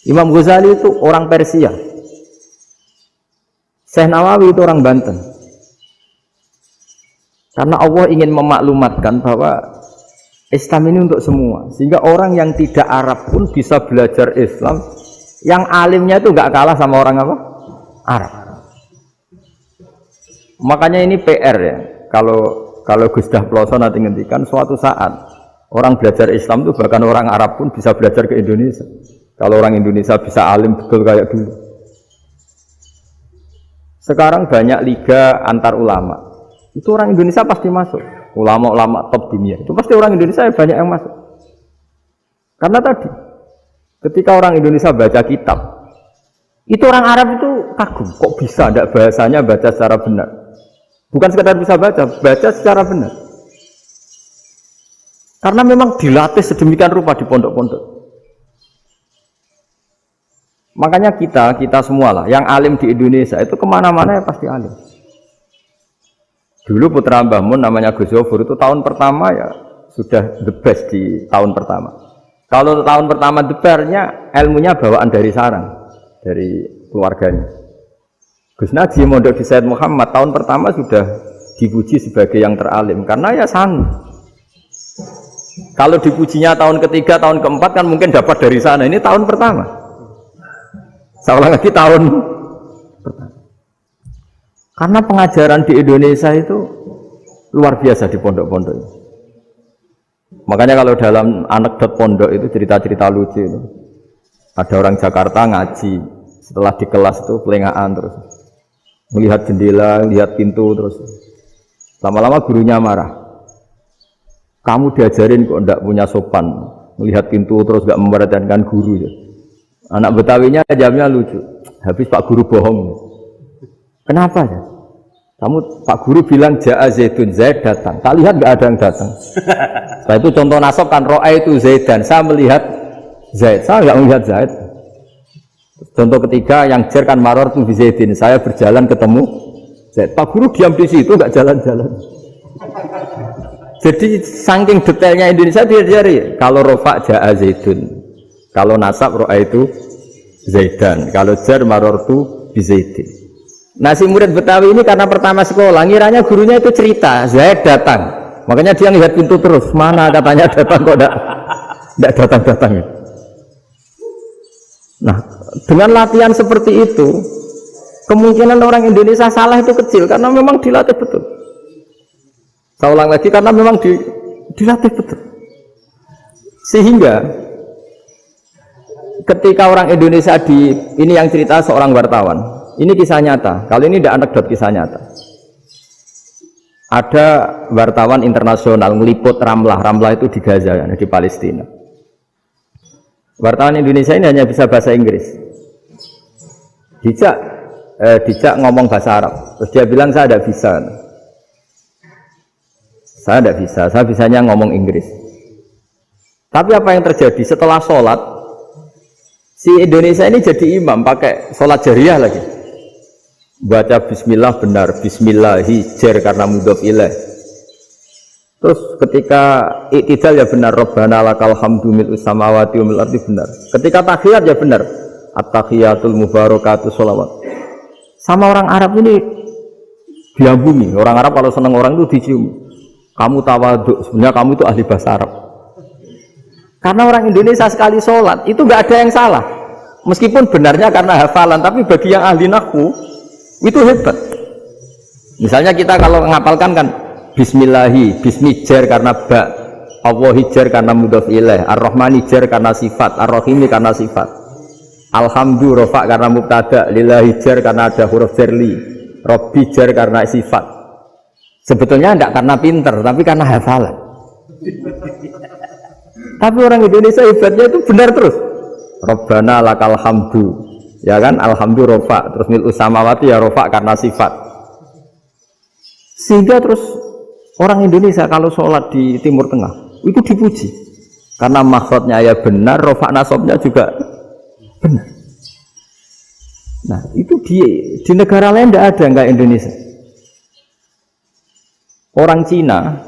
[SPEAKER 1] Imam Ghazali itu orang Persia. Syekh Nawawi itu orang Banten. Karena Allah ingin memaklumatkan bahwa Islam ini untuk semua. Sehingga orang yang tidak Arab pun bisa belajar Islam. Yang alimnya itu nggak kalah sama orang apa? Arab. Makanya ini PR ya. Kalau Gus Dah Ploso nanti ngendikan suatu saat orang belajar Islam itu bahkan orang Arab pun bisa belajar ke Indonesia. Kalau orang Indonesia bisa alim betul kayak dulu. Sekarang banyak liga antar ulama. Itu orang Indonesia pasti masuk. Ulama-ulama top dunia. Itu pasti orang Indonesia banyak yang masuk. Karena tadi, ketika orang Indonesia baca kitab, itu orang Arab itu kagum. Kok bisa tidak bahasanya baca secara benar? Bukan sekedar bisa baca secara benar. Karena memang dilatih sedemikian rupa di pondok-pondok. Makanya kita semua lah, yang alim di Indonesia itu kemana-mana ya pasti alim. Dulu putra Mbah Mun namanya Gus Zofur itu tahun pertama ya sudah the best di tahun pertama. Kalau tahun pertama the bestnya ilmunya bawaan dari sarang, dari keluarganya. Gus Najib mondok di Said Muhammad tahun pertama sudah dipuji sebagai yang teralim karena ya sanggup. Kalau dipujinya tahun ketiga, tahun keempat kan mungkin dapat dari sana. Ini tahun pertama. Saya ulang lagi tahun Karena pengajaran di Indonesia itu luar biasa di pondok-pondok. Makanya kalau dalam anekdot pondok itu cerita-cerita lucu itu. Ada orang Jakarta ngaji, setelah di kelas itu pelengahan terus. Melihat jendela, lihat pintu terus. Lama-lama gurunya marah. Kamu diajarin kok ndak punya sopan, melihat pintu terus gak memperhatikan guru ya. Anak Betawinya jamnya lucu. Habis Pak Guru bohong. Kenapa ya? Kamu Pak Guru bilang Ja'a Zaidun, Zaid datang. Tak lihat nggak ada yang datang. Setelah itu contoh nasab kan ro'a itu Zaidan. Saya melihat Zaid, saya nggak melihat Zaid. Contoh ketiga yang jer kan maror tuh Zaidin. Saya berjalan ketemu Zaid. Pak Guru diam di situ nggak jalan-jalan. Jadi saking detailnya Indonesia dia cari. Kalau rofa Ja'a Zaidun, kalau nasab ro'a itu Zaidan, kalau jer maror tuh Zaidin. Nah si murid Betawi ini karena pertama sekolah, ngiranya gurunya itu cerita, Zaid datang. Makanya dia lihat pintu terus, mana katanya datang kok tidak datang-datang. Nah dengan latihan seperti itu, kemungkinan orang Indonesia salah itu kecil karena memang dilatih betul. Saya ulang lagi karena memang dilatih betul. Sehingga ketika orang Indonesia ini yang cerita seorang wartawan. Ini kisah nyata, kali ini tidak anekdot, kisah nyata. Ada wartawan internasional meliput Ramlah itu di Gaza, di Palestina. Wartawan Indonesia ini hanya bisa bahasa Inggris. Dijak ngomong bahasa Arab, terus dia bilang saya tidak bisa. Saya tidak bisa, saya bisanya ngomong Inggris. Tapi apa yang terjadi setelah sholat, si Indonesia ini jadi imam pakai sholat jariyah lagi. Baca bismillah benar, bismillahi jer karena mudhof ilaih. Terus ketika iktidal ya benar, Rabbana lakal hamdu mil'u samawati wa mil'ul ardi benar. Ketika tahiyat ya benar, at-tahiyatul mubarakatuh sholawat. Sama orang Arab ini diambungi. Orang Arab kalau senang orang itu dicium. Kamu tawaduk, sebenarnya kamu itu ahli bahasa Arab. Karena orang Indonesia sekali sholat itu nggak ada yang salah. Meskipun benarnya karena hafalan, tapi bagi yang ahli nahwu itu hebat. Misalnya kita kalau ngapalkan kan bismillahi, bismi jar karena ba, Allahi jar karena mudhof ilaih, ar-rahmani jar karena sifat, ar-rahimi karena sifat, alhamdu rofa karena mubtada, lillahi jar karena ada huruf jarli, robbi jar karena sifat. Sebetulnya tidak karena pinter, tapi karena hafalan. Tapi orang Indonesia hebatnya itu benar terus. Rabbana lakal hamdu, ya kan, alhamdu rofa, terus mil'u samawati ya rofa karena sifat. Sehingga terus orang Indonesia kalau sholat di Timur Tengah itu dipuji karena makhrajnya ya benar, rofa nasabnya juga benar. Nah itu di negara lain tidak ada, enggak Indonesia. Orang Cina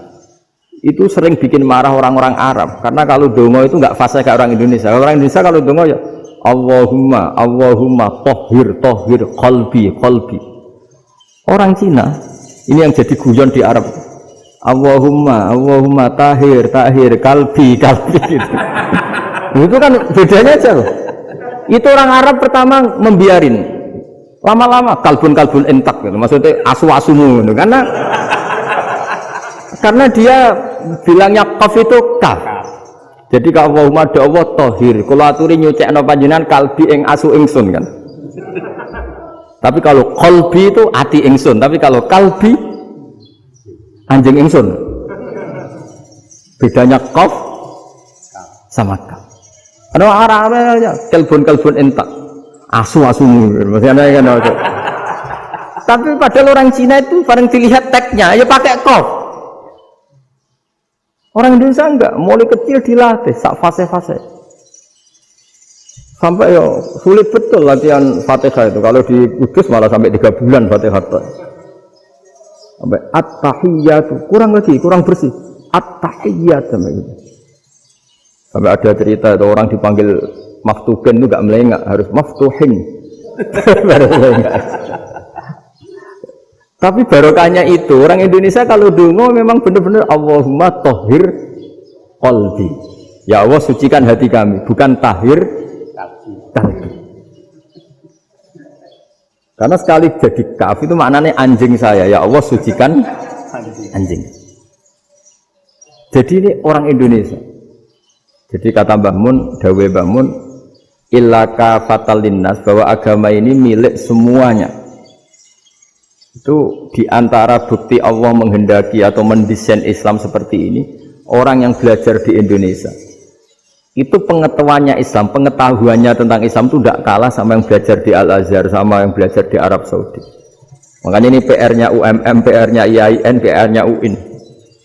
[SPEAKER 1] itu sering bikin marah orang-orang Arab karena kalau dongo itu enggak fasih kayak orang Indonesia. Orang Indonesia kalau dongo ya Allahumma tohir qalbi. Orang Cina ini yang jadi guyon di Arab. Allahumma tahir kalbi gitu. Itu kan bedanya aja loh. Itu orang Arab pertama membiarin, lama-lama kalbun entak gitu. Maksudnya asu-asumu gitu. Karena dia bilangnya qaf itu kaf. Jadi kalau Allahumma ada Allah tohir, kalau aturi nyucekno panjenengan kalbi ing asu ingsun kan. Tapi kalau qalbi itu ati ingsun, tapi kalau kalbi anjing ingsun. Bedanya qaf sama kaf. Ada arah-arahnya kalbun entak, asu-asumu, maksudnya kan. Tapi padahal orang Cina itu paling dilihat tagnya ya pakai qaf. Orang Indonesia enggak, mulai kecil dilatih sak fase-fase. Sampai ya sulit betul latihan Fatihah itu. Kalau di Kudus malah sampai 3 bulan Fatihah. Sampai at-tahiyyatu, kurang bersih. At-tahiyyat sampai gitu. Sampai ada cerita itu orang dipanggil maftuhin itu enggak melengak, harus maftuhin. Baru melengak. Tapi barokahnya itu orang Indonesia kalau dongo memang benar-benar Allahumma tohir qalbi. Ya Allah sucikan hati kami, bukan tahir kalbi. Karena sekali jadi kaf itu maknanya anjing saya, ya Allah sucikan anjing. Jadi ini orang Indonesia. Jadi kata Mbah Mun, dawe Mbah Mun, illaka fatal linnas, bahwa agama ini milik semuanya. Itu diantara bukti Allah menghendaki atau mendesain Islam seperti ini, orang yang belajar di Indonesia itu pengetahuannya Islam, pengetahuannya tentang Islam itu tidak kalah sama yang belajar di Al-Azhar, sama yang belajar di Arab Saudi. Makanya ini PR-nya UMM, PR-nya IAIN, PR-nya UIN.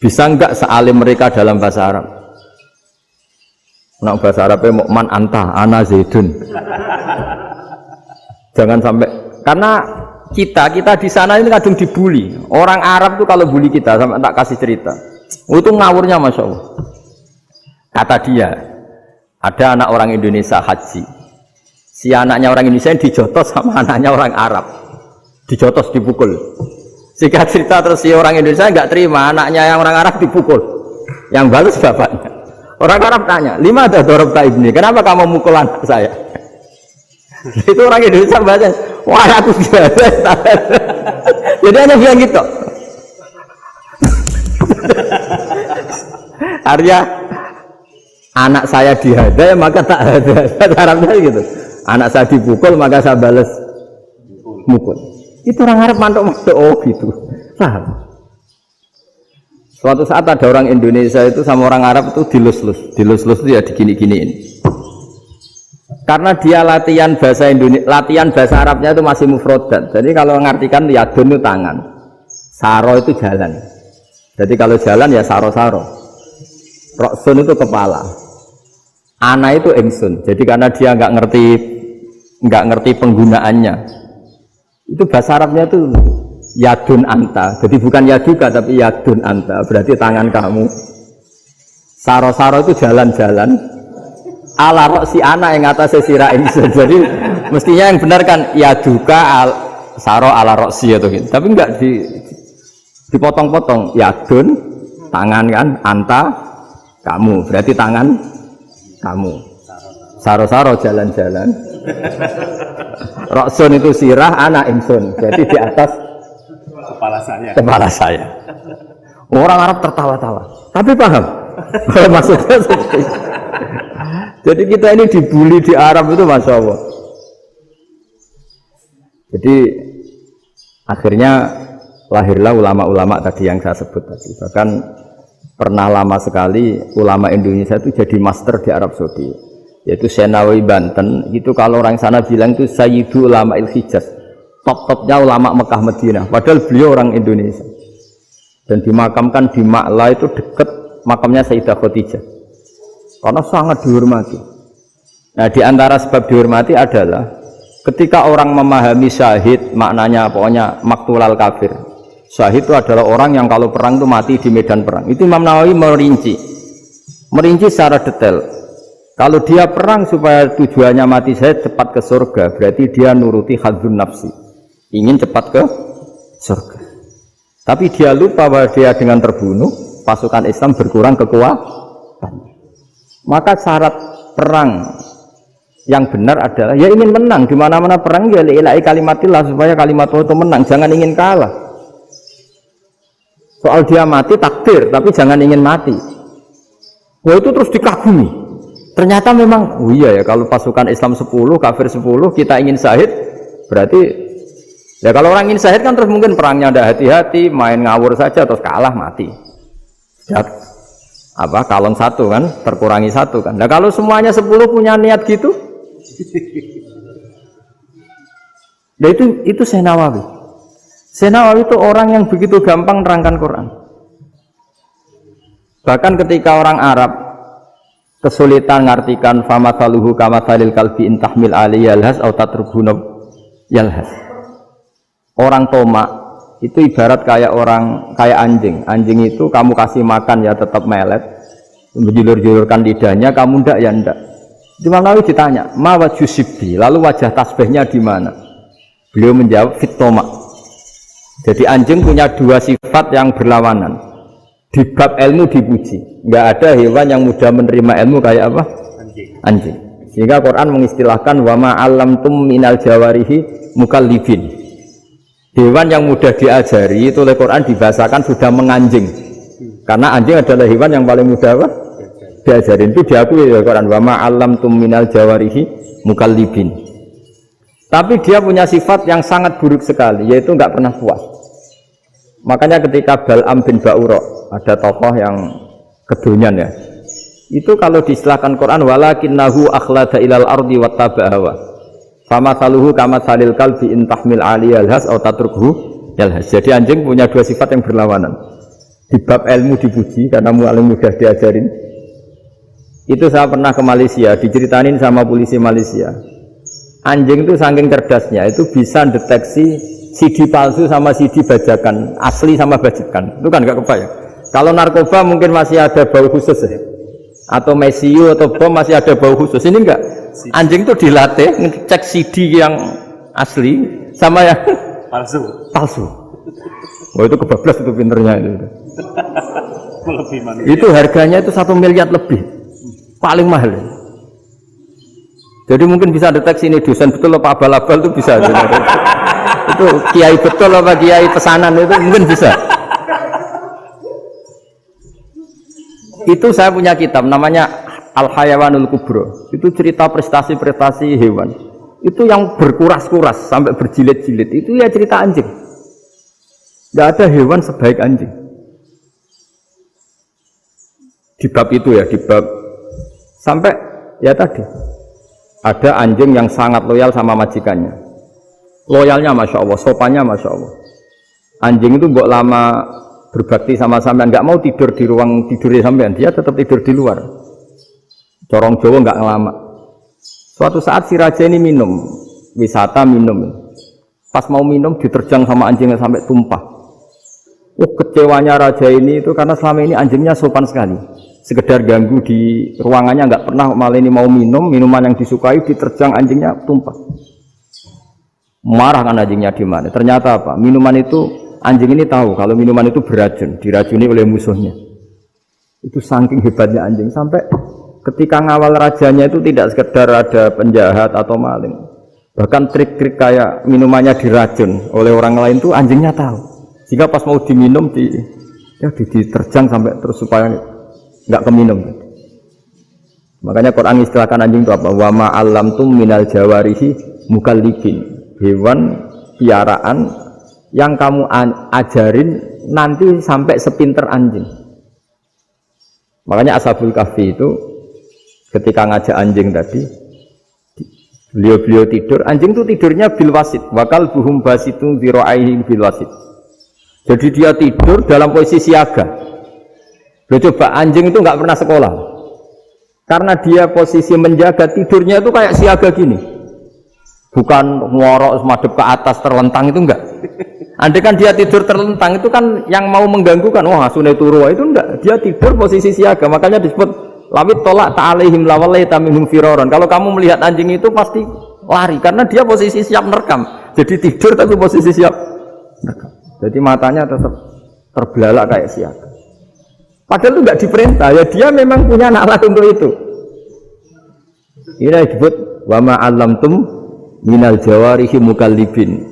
[SPEAKER 1] Bisa enggak sealim mereka dalam bahasa Arab? Nah, bahasa Arabnya man anta, ana zaidun. Jangan sampai, karena kita di sana ini kadang dibully. Orang Arab tuh kalau bully kita, sampai tak kasih cerita, itu ngawurnya Masya Allah. Kata dia, ada anak orang Indonesia haji, si anaknya orang Indonesia yang dijotos sama anaknya orang Arab, dijotos, dipukul. Singkat cerita terus si orang Indonesia nggak terima, anaknya yang orang Arab dipukul, yang balas bapaknya. Orang Arab tanya, lima ada dorob ibni, kenapa kamu mukul anak saya? Itu orang Indonesia baca, wah aku biasa. Jadi hanya bilang gitu. Arya anak saya dihadai maka tak ada. Arabnya gitu. Anak saya dipukul maka saya balas mukul. Itu orang Arab mantuk-mantuk, oh gitu. Paham? Suatu saat ada orang Indonesia itu sama orang Arab itu dilus-lus itu ya digini-giniin. Karena dia latihan bahasa Indonesia, latihan bahasa Arabnya itu masih mufrodat. Jadi kalau mengartikan yadun itu tangan, saro itu jalan. Jadi kalau jalan ya saro-saro. Roksun itu kepala. Ana itu ingsun. Jadi karena dia nggak ngerti penggunaannya. Itu bahasa Arabnya itu yadun anta. Jadi bukan yaduka tapi yadun anta. Berarti tangan kamu. Saro-saro itu jalan-jalan. Ala roksi anak yang atas sirah ingsun. Jadi mestinya yang benar kan yaduka saro ala roksi atau gitu. Tapi enggak dipotong-potong. Yadun tangan kan, anta kamu. Berarti tangan kamu. Saro-saro jalan-jalan. Roksun itu sirah, anak ingsun. Jadi di atas kepala saya. Orang Arab tertawa-tawa. Tapi paham? Maksudnya seperti itu. Jadi kita ini dibully di Arab itu Masya Allah. Jadi akhirnya lahirlah ulama-ulama tadi yang saya sebut tadi. Bahkan pernah lama sekali ulama Indonesia itu jadi master di Arab Saudi. Yaitu Senawi Banten. Itu kalau orang sana bilang itu Sayyidu Ulama Il-Hijaz. Top-topnya ulama Mekah Madinah. Padahal beliau orang Indonesia. Dan dimakamkan di Ma'la itu dekat makamnya Sayyidah Khadijah. Karena sangat dihormati. Nah, di antara sebab dihormati adalah ketika orang memahami syahid, maknanya pokoknya maktulal kafir. Syahid itu adalah orang yang kalau perang itu mati di medan perang. Itu Imam Nawawi merinci secara detail. Kalau dia perang supaya tujuannya mati syahid cepat ke surga, berarti dia nuruti hadzun nafsi, ingin cepat ke surga. Tapi dia lupa bahwa dia dengan terbunuh pasukan Islam berkurang kekuatan. Maka syarat perang yang benar adalah ya ingin menang. Di mana-mana perang ya lillahi kalimatillah, supaya kalimat Allah itu menang, jangan ingin kalah. Soal dia mati takdir, tapi jangan ingin mati. Wah, itu terus dikagumi. Ternyata memang oh iya ya, kalau pasukan Islam 10, kafir 10, kita ingin syahid, berarti ya kalau orang ingin syahid kan terus mungkin perangnya ada hati-hati, main ngawur saja terus kalah mati. Ya, kalon satu kan, terkurangi satu kan. Nah kalau semuanya 10 punya niat gitu, nah itu Senawawi. Senawawi itu orang yang begitu gampang nerangkan Quran. Bahkan ketika orang Arab kesulitan ngartikan famathaluhu kamathalil kalbi intahmil ali yalhas atau tatrubuna yalhas. Orang tomak itu ibarat kayak anjing. Anjing itu kamu kasih makan ya tetap melet, menjulur-julurkan lidahnya, kamu ndak ya ndak. Imam Nawawi ditanya, ma wajhu sibbi, lalu wajah tasbihnya di mana? Beliau menjawab fitoma. Jadi anjing punya dua sifat yang berlawanan. Di bab ilmu dipuji, nggak ada hewan yang mudah menerima ilmu kayak apa? Anjing. Sehingga Quran mengistilahkan wa ma 'allamtum minal jawarihi mukallibin. Hewan yang mudah diajari itu oleh Quran dibahasakan sudah menganjing. Karena anjing adalah hewan yang paling mudah apa? Diajarin. Itu diakui oleh Quran. Wa ma 'allamtum minal jawarihi mukallibin. Tapi dia punya sifat yang sangat buruk sekali, yaitu enggak pernah puas. Makanya ketika Bal'am bin Ba'ura, ada tokoh yang kedonyan ya. Itu kalau diistilahkan Quran walakinnahu akhlada ilal ardi wattaba'a hawa. Famathaluhu kamathalil kalbi in tahmil 'alaihi yalhas aw tatrukhu yalhas. Jadi anjing punya dua sifat yang berlawanan. Di bab ilmu dipuji karena paling mudah diajarin. Itu saya pernah ke Malaysia, diceritain sama polisi Malaysia. Anjing itu saking cerdasnya itu bisa deteksi CD palsu sama CD bajakan, asli sama bajakan. Itu kan nggak kebayang. Kalau narkoba mungkin masih ada bau khusus ya. Atau mesiu atau bom masih ada bau khusus. Ini enggak. Anjing itu dilatih ngecek CD yang asli sama yang palsu. Oh itu kebablas itu pinternya itu. Itu harganya itu 1 miliar lebih. Paling mahal. Jadi mungkin bisa deteksi ini dosen betul apa abal-abal itu bisa. Itu kiai betul apa kiai pesanan itu mungkin bisa. Itu saya punya kitab namanya Al-Hayawanul Kubro. Itu cerita prestasi-prestasi hewan. Itu yang berkuras-kuras sampai berjilid-jilid. Itu ya cerita anjing. Tidak ada hewan sebaik anjing. Di bab itu ya, di bab sampai ya tadi ada anjing yang sangat loyal sama majikannya. Loyalnya Masya Allah, sopannya Masya Allah. Anjing itu mbok lama berbakti sama sampean, nggak mau tidur di ruang tidurnya sampean, dia tetap tidur di luar. Corong Jawa nggak ngelama. Suatu saat si raja ini minum, wisata minum. Pas mau minum diterjang sama anjingnya sampai tumpah. Kecewanya raja ini itu karena selama ini anjingnya sopan sekali. Sekedar ganggu di ruangannya nggak pernah, malah ini mau minum, minuman yang disukai diterjang anjingnya tumpah. Marah kan anjingnya di mana? Ternyata apa? Minuman itu anjing ini tahu kalau minuman itu beracun, diracuni oleh musuhnya. Itu saking hebatnya anjing sampai ketika ngawal rajanya itu tidak sekedar ada penjahat atau maling. Bahkan trik-trik kayak minumannya diracun oleh orang lain itu anjingnya tahu. Jika pas mau diminum diterjang sampai terus supaya nggak keminum. Makanya Quran istilahkan anjing itu apa? Wa ma 'allamtum minal jawarihi mukallibin. Hewan piaraan yang kamu ajarin nanti sampai sepinter anjing. Makanya Ashabul Kahfi itu ketika ngajak anjing tadi, beliau tidur, anjing itu tidurnya bil wasit, wakal buhum basitun zira'aihi bil wasit. Jadi dia tidur dalam posisi siaga. Loh, coba anjing itu nggak pernah sekolah, karena dia posisi menjaga, tidurnya itu kayak siaga gini. Bukan ngorok semadep ke atas terlentang, itu enggak. Andai kan dia tidur terlentang itu kan yang mau mengganggu kan, wah sunai turu itu enggak. Dia tidur posisi siaga, makanya disebut lawit tolak ta'alaihim lawalaita minhum firoron. Kalau kamu melihat anjing itu pasti lari karena dia posisi siap merekam. Jadi tidur tapi posisi siap merekam. Jadi matanya tetap terbelalak kayak siaga. Padahal itu enggak diperintah, ya dia memang punya nalar untuk itu. Ini disebut wa ma 'allamtum minal jawarihi mukallibin.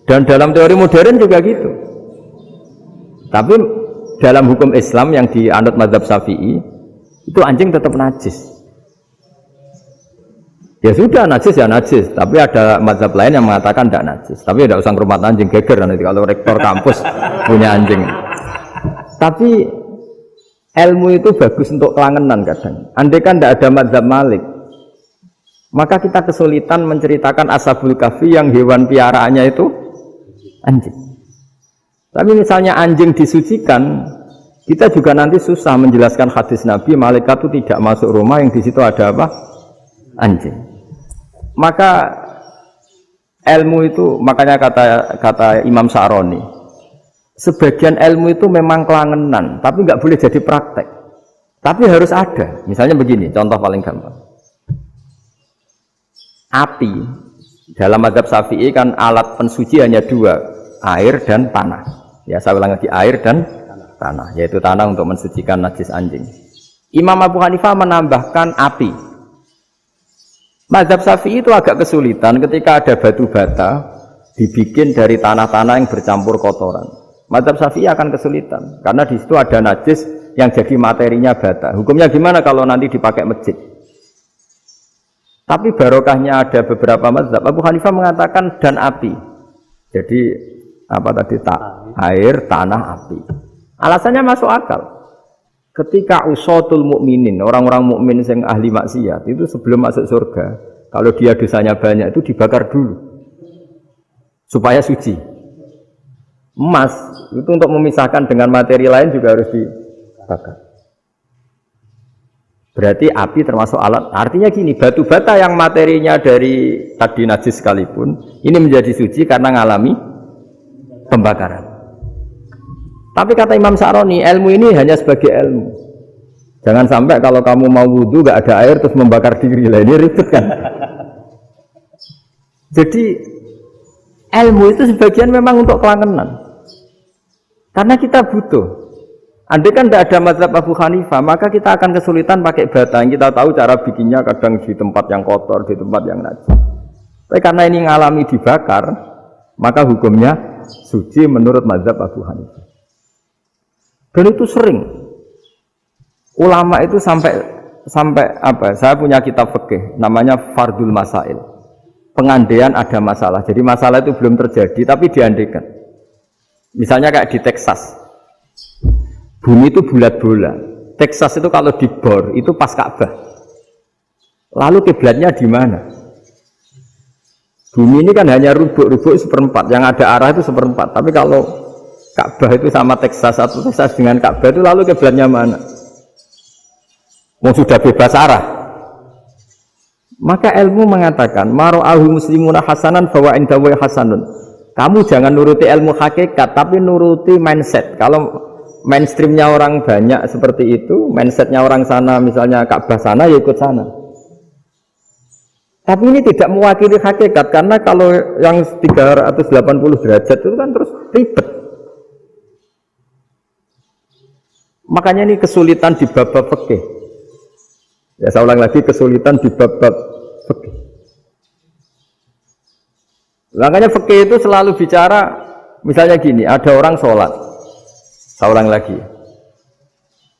[SPEAKER 1] Dan dalam teori modern juga gitu. Tapi dalam hukum Islam yang dianut mazhab Syafi'i itu anjing tetap najis. Ya sudah najis ya najis, tapi ada mazhab lain yang mengatakan tidak najis. Tapi tidak usah ngurmat anjing, geger nanti kalau rektor kampus punya anjing. Tapi ilmu itu bagus untuk kelangenan kadang. Andai kan tidak ada mazhab Malik, maka kita kesulitan menceritakan Ashabul Kahfi yang hewan piaraannya itu anjing. Tapi misalnya anjing disucikan, kita juga nanti susah menjelaskan hadis Nabi malaikat itu tidak masuk rumah yang di situ ada apa? Anjing. Maka ilmu itu, makanya kata Imam Sa'roni, sebagian ilmu itu memang kelangenan, tapi nggak boleh jadi praktek. Tapi harus ada. Misalnya begini, contoh paling gampang. Api dalam mazhab Syafi'i kan alat pensuci hanya dua, air dan tanah. Ya saya ulang lagi, air dan tanah, yaitu tanah untuk mensucikan najis anjing. Imam Abu Hanifah menambahkan api. Mazhab Syafi'i itu agak kesulitan ketika ada batu bata, dibikin dari tanah-tanah yang bercampur kotoran. Mazhab Syafi'i akan kesulitan karena di situ ada najis yang jadi materinya bata. Hukumnya gimana kalau nanti dipakai masjid? Tapi barokahnya ada beberapa mazhab. Abu Hanifah mengatakan dan api. Jadi apa tadi air, tanah, api. Alasannya masuk akal. Ketika usatul mukminin, orang-orang mukmin yang ahli maksiat itu sebelum masuk surga, kalau dia dosanya banyak itu dibakar dulu supaya suci. Emas itu untuk memisahkan dengan materi lain juga harus dibakar. Berarti api termasuk alat. Artinya gini, batu bata yang materinya dari tadi najis sekalipun ini menjadi suci karena mengalami pembakaran. Tapi kata Imam Sa'roni, ilmu ini hanya sebagai ilmu. Jangan sampai kalau kamu mau wudu gak ada air terus membakar diri lah, ini ribet kan. Jadi ilmu itu sebagian memang untuk kelangenan. Karena kita butuh. Andai kan tidak ada mazhab Abu Hanifah, maka kita akan kesulitan pakai bata. Yang kita tahu cara bikinnya kadang di tempat yang kotor, di tempat yang najis. Tapi karena ini ngalami dibakar, maka hukumnya suci menurut mazhab Abu Hanifah. Dan itu sering ulama itu sampai apa? Saya punya kitab fikih namanya Fardul Masail. Pengandaian ada masalah. Jadi masalah itu belum terjadi tapi diandaikan. Misalnya kayak di Texas. Bumi itu bulat bola. Texas itu kalau dibor itu pas Ka'bah. Lalu kiblatnya di mana? Bumi ini kan hanya rubuk-rubuk seperempat. Yang ada arah itu seperempat. Tapi kalau Ka'bah itu sama Texas atau Texas dengan Ka'bah itu lalu kiblatnya mana? Mau sudah bebas arah. Maka ilmu mengatakan maro'ahu muslimuna hasanan bahwa indawa hasanun. Kamu jangan nuruti ilmu hakikat tapi nuruti mindset. Kalau mainstreamnya orang banyak seperti itu, mindsetnya orang sana misalnya Ka'bah sana ya ikut sana. Tapi ini tidak mewakili hakikat karena kalau yang 380 derajat itu kan terus ribet. Makanya ini kesulitan di bab-bab fikih. Ya saya ulang lagi, kesulitan di bab-bab fikih. Makanya fikih itu selalu bicara, misalnya gini, ada orang sholat. Saya ulang lagi.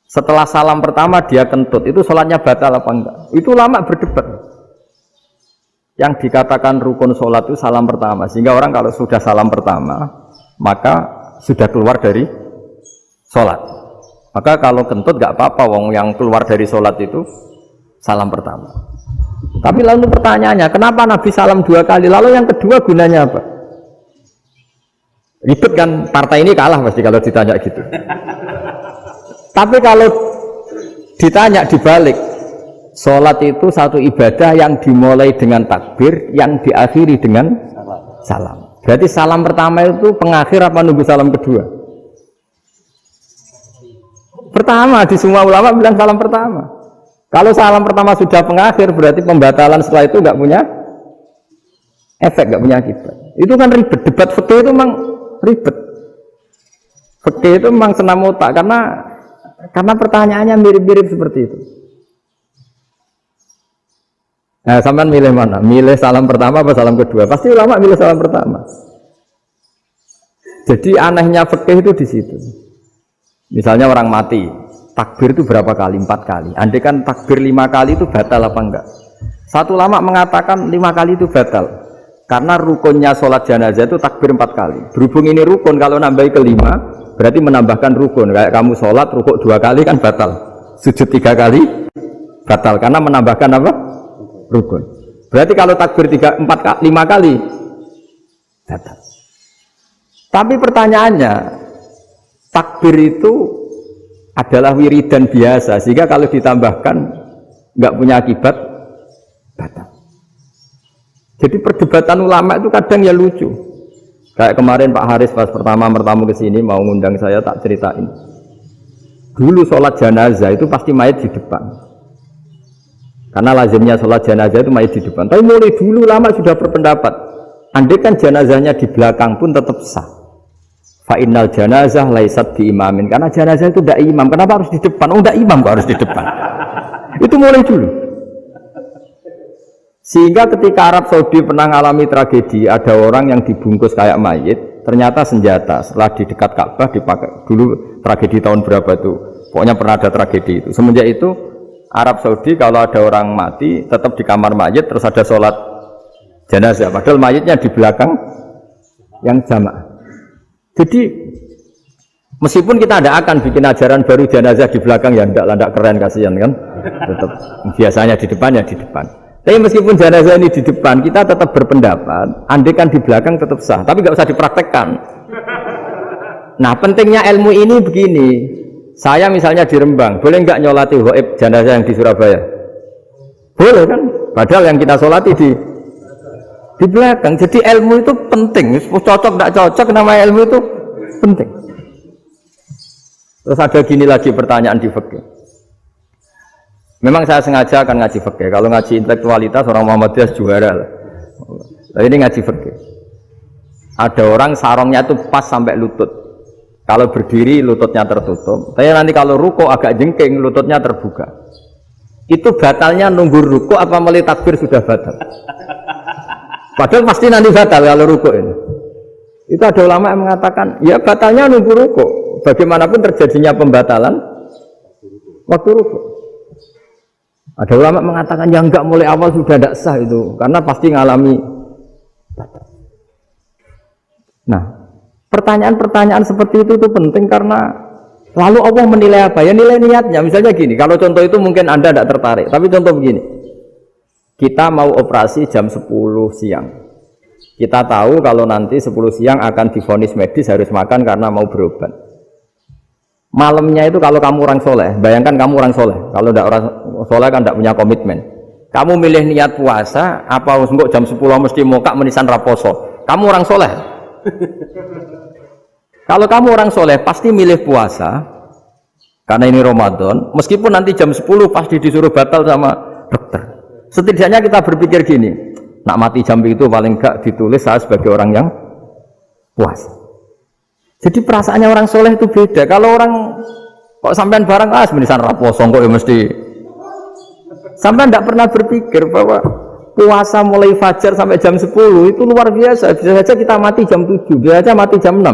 [SPEAKER 1] Setelah salam pertama dia kentut, itu sholatnya batal apa enggak? Itu lama berdebat. Yang dikatakan rukun sholat itu salam pertama. Sehingga orang kalau sudah salam pertama, maka sudah keluar dari sholat. Maka kalau kentut gak apa-apa, wong yang keluar dari sholat itu salam pertama. Tapi lalu pertanyaannya, kenapa Nabi salam 2 kali? Lalu yang kedua gunanya apa? Ribet kan, partai ini kalah pasti kalau ditanya gitu. Tapi kalau ditanya dibalik, sholat itu satu ibadah yang dimulai dengan takbir, yang diakhiri dengan salam. Berarti salam pertama itu pengakhir apa nunggu salam kedua? Pertama, di semua ulama bilang salam pertama. Kalau salam pertama sudah pengakhir, berarti pembatalan setelah itu nggak punya efek, nggak punya akibat. Itu kan ribet. Debat fikih itu memang ribet. Fikih itu memang senam otak karena pertanyaannya mirip-mirip seperti itu. Nah, sampean milih mana? Milih salam pertama apa salam kedua? Pasti ulama milih salam pertama. Jadi anehnya fikih itu di situ. Misalnya orang mati, takbir itu berapa kali? 4 kali. Andai kan takbir 5 kali itu batal apa enggak? Satu ulama mengatakan 5 kali itu batal. Karena rukunnya sholat jenazah itu takbir 4 kali. Berhubung ini rukun, kalau nambahi ke 5, berarti menambahkan rukun. Kayak kamu sholat, rukuk 2 kali kan batal. Sujud 3 kali, batal. Karena menambahkan apa? Rukun. Berarti kalau takbir 5 kali, batal. Tapi pertanyaannya, takbir itu adalah wiridan biasa, sehingga kalau ditambahkan nggak punya akibat batal. Jadi perdebatan ulama itu kadang ya lucu. Kayak kemarin Pak Haris pas pertama bertamu ke sini mau ngundang saya, tak ceritain. Dulu sholat jenazah itu pasti mayat di depan. Karena lazimnya sholat jenazah itu mayat di depan. Tapi mulai dulu ulama sudah berpendapat, andai kan jenazahnya di belakang pun tetap sah. Fa'innal janazah laisat di imamin. Karena jenazah itu tidak imam. Kenapa harus di depan? Oh tidak imam kok harus di depan. Itu mulai dulu. Sehingga ketika Arab Saudi pernah mengalami tragedi, ada orang yang dibungkus kayak mayit, ternyata senjata. Setelah di dekat Ka'bah dipakai dulu tragedi tahun berapa itu. Pokoknya pernah ada tragedi itu. Semenjak itu Arab Saudi kalau ada orang mati tetap di kamar mayit terus ada sholat jenazah. Padahal mayitnya di belakang yang jamaah. Jadi meskipun kita tidak akan bikin ajaran baru jenazah di belakang ya tidak keren kasihan kan. Tetap biasanya di depan ya di depan. Tapi meskipun jenazah ini di depan, kita tetap berpendapat, andai kan di belakang tetap sah, tapi nggak usah dipraktekkan. Nah, pentingnya ilmu ini begini. Saya misalnya di Rembang, boleh nggak nyolati ghaib jenazah yang di Surabaya? Boleh kan? Padahal yang kita solati di belakang. Jadi ilmu itu penting. Cocok nggak cocok, nama ilmu itu penting. Terus ada gini lagi pertanyaan di fikih. Memang saya sengaja akan ngaji fikih. Kalau ngaji intelektualitas orang Muhammadiyah juara lah. Tapi ini ngaji fikih. Ada orang sarongnya itu pas sampai lutut. Kalau berdiri lututnya tertutup. Tapi nanti kalau ruko agak jengking lututnya terbuka. Itu batalnya nunggu ruko apa mulai takbir sudah batal? Padahal pasti nanti batal kalau ruko ini. Itu ada ulama yang mengatakan, ya batalnya nunggu ruko. Bagaimanapun terjadinya pembatalan waktu ruko. Ada ulama mengatakan yang enggak mulai awal sudah tidak sah itu karena pasti ngalami. Nah, pertanyaan-pertanyaan seperti itu penting karena lalu Allah menilai apa? Ya nilai niatnya. Misalnya gini, kalau contoh itu mungkin Anda tidak tertarik, tapi contoh begini. Kita mau operasi jam 10 siang. Kita tahu kalau nanti 10 siang akan divonis medis harus makan karena mau berobat. Malamnya itu kalau kamu orang soleh, bayangkan kamu orang soleh. Kalau tidak orang soleh kan tidak punya komitmen. Kamu milih niat puasa, apa enggak jam 10 mesti mokak menisan raposo. Kamu orang soleh. Kalau kamu orang soleh pasti milih puasa karena ini Ramadan. Meskipun nanti jam 10 pasti disuruh batal sama dokter. Setidaknya kita berpikir gini, nak mati jam itu paling enggak ditulis saya sebagai orang yang puasa. Jadi perasaannya orang soleh itu beda. Kalau orang kok sampean barang menisan raposo kok ya mesti. Sampean tidak pernah berpikir bahwa puasa mulai fajar sampai jam 10 itu luar biasa. Bisa saja kita mati jam 7, bisa saja mati jam 6.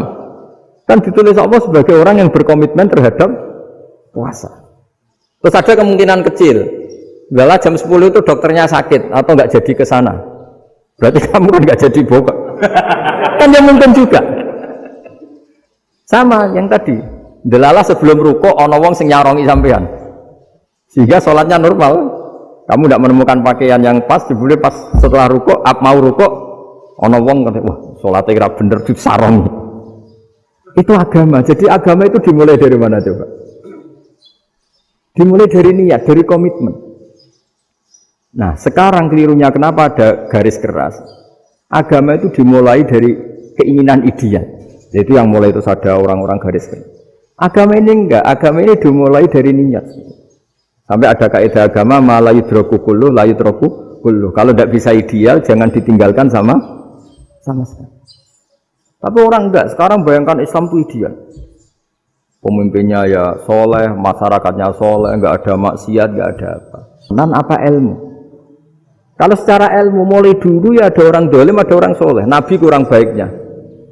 [SPEAKER 1] Kan ditulis Allah sebagai orang yang berkomitmen terhadap puasa. Terus ada kemungkinan kecil. Bila jam 10 itu dokternya sakit atau nggak jadi ke sana. Berarti kamu kan nggak jadi bokok. Kan ya mungkin juga. Sama yang tadi, delalah sebelum ruko ono wong sing nyarongi sampean. Sehingga sholatnya normal. Kamu tidak menemukan pakaian yang pas, dibeli pas setelah ruko, mau ruko, ono wong kata, wah sholatnya kira bener disarongi. Itu agama. Jadi agama itu dimulai dari mana coba? Dimulai dari niat, dari komitmen. Nah, sekarang kelirunya kenapa ada garis keras? Agama itu dimulai dari keinginan ideal. Itu yang mulai itu ada orang-orang garis keras. Agama ini enggak, agama ini dimulai dari niat. Sampai ada kaidah agama la yudraku kullu la yudraku kullu. Kalau tidak bisa ideal jangan ditinggalkan sama sekali. Tapi orang enggak, sekarang bayangkan Islam itu ideal. Pemimpinnya ya soleh, masyarakatnya soleh, enggak ada maksiat, enggak ada apa. Dan apa ilmu? Kalau secara ilmu mulai dulu ya ada orang dolim, ada orang soleh. Nabi kurang baiknya.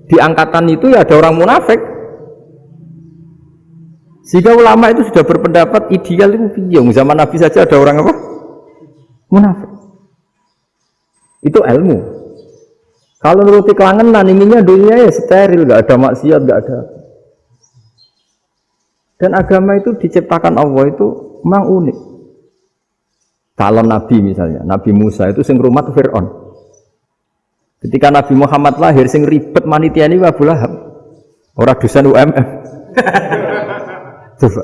[SPEAKER 1] Di angkatan itu ya ada orang munafik. Sehingga ulama itu sudah berpendapat ideal itu piye. Zaman Nabi saja ada orang apa? Munafik. Itu ilmu. Kalau nuruti kelangenan ininya dunia ya steril, nggak ada maksiat, nggak ada. Dan agama itu diciptakan Allah itu memang unik. Kalau Nabi misalnya, Nabi Musa itu sing rumat Fir'aun. Ketika Nabi Muhammad lahir, sing ribet manitia ini Abu Lahab. Orang dosen UMF. Coba.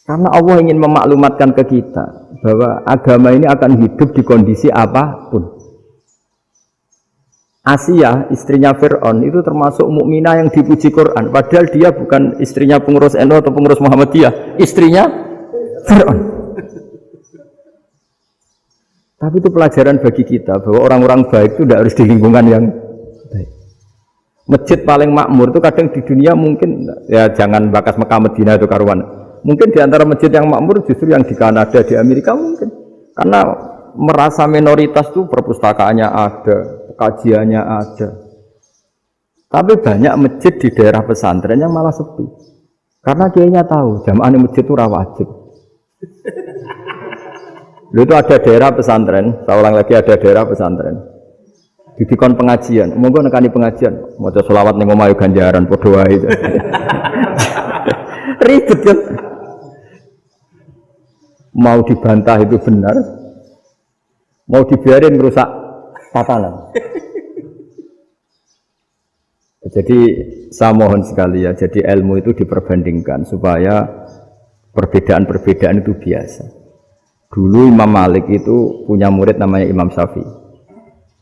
[SPEAKER 1] Karena Allah ingin memaklumatkan ke kita bahwa agama ini akan hidup di kondisi apapun. Asia, istrinya Fir'aun, itu termasuk mukminah yang dipuji Quran. Padahal dia bukan istrinya pengurus NU atau pengurus Muhammadiyah. Istrinya Fir'aun. Tapi itu pelajaran bagi kita bahwa orang-orang baik itu tidak harus di lingkungan yang baik. Masjid paling makmur itu kadang di dunia mungkin ya jangan bakas Mekah Madinah itu karuan. Mungkin di antara masjid yang makmur justru yang di Kanada, di Amerika mungkin. Karena merasa minoritas tuh perpustakaannya ada, kajiannya ada. Tapi banyak masjid di daerah pesantren yang malah sepi. Karena kiainya tahu jamaah di masjid itu wajib. Lalu itu ada daerah pesantren, saya ulang lagi ada daerah pesantren. Didikon pengajian, monggo nekani pengajian, maca selawat ning omahe ganjaran padha wae itu. Ribet kan? Mau dibantah itu benar, mau dibiarin merusak tatanan. Jadi saya mohon sekali ya, jadi ilmu itu diperbandingkan supaya perbedaan-perbedaan itu biasa. Dulu Imam Malik itu punya murid namanya Imam Syafi'i.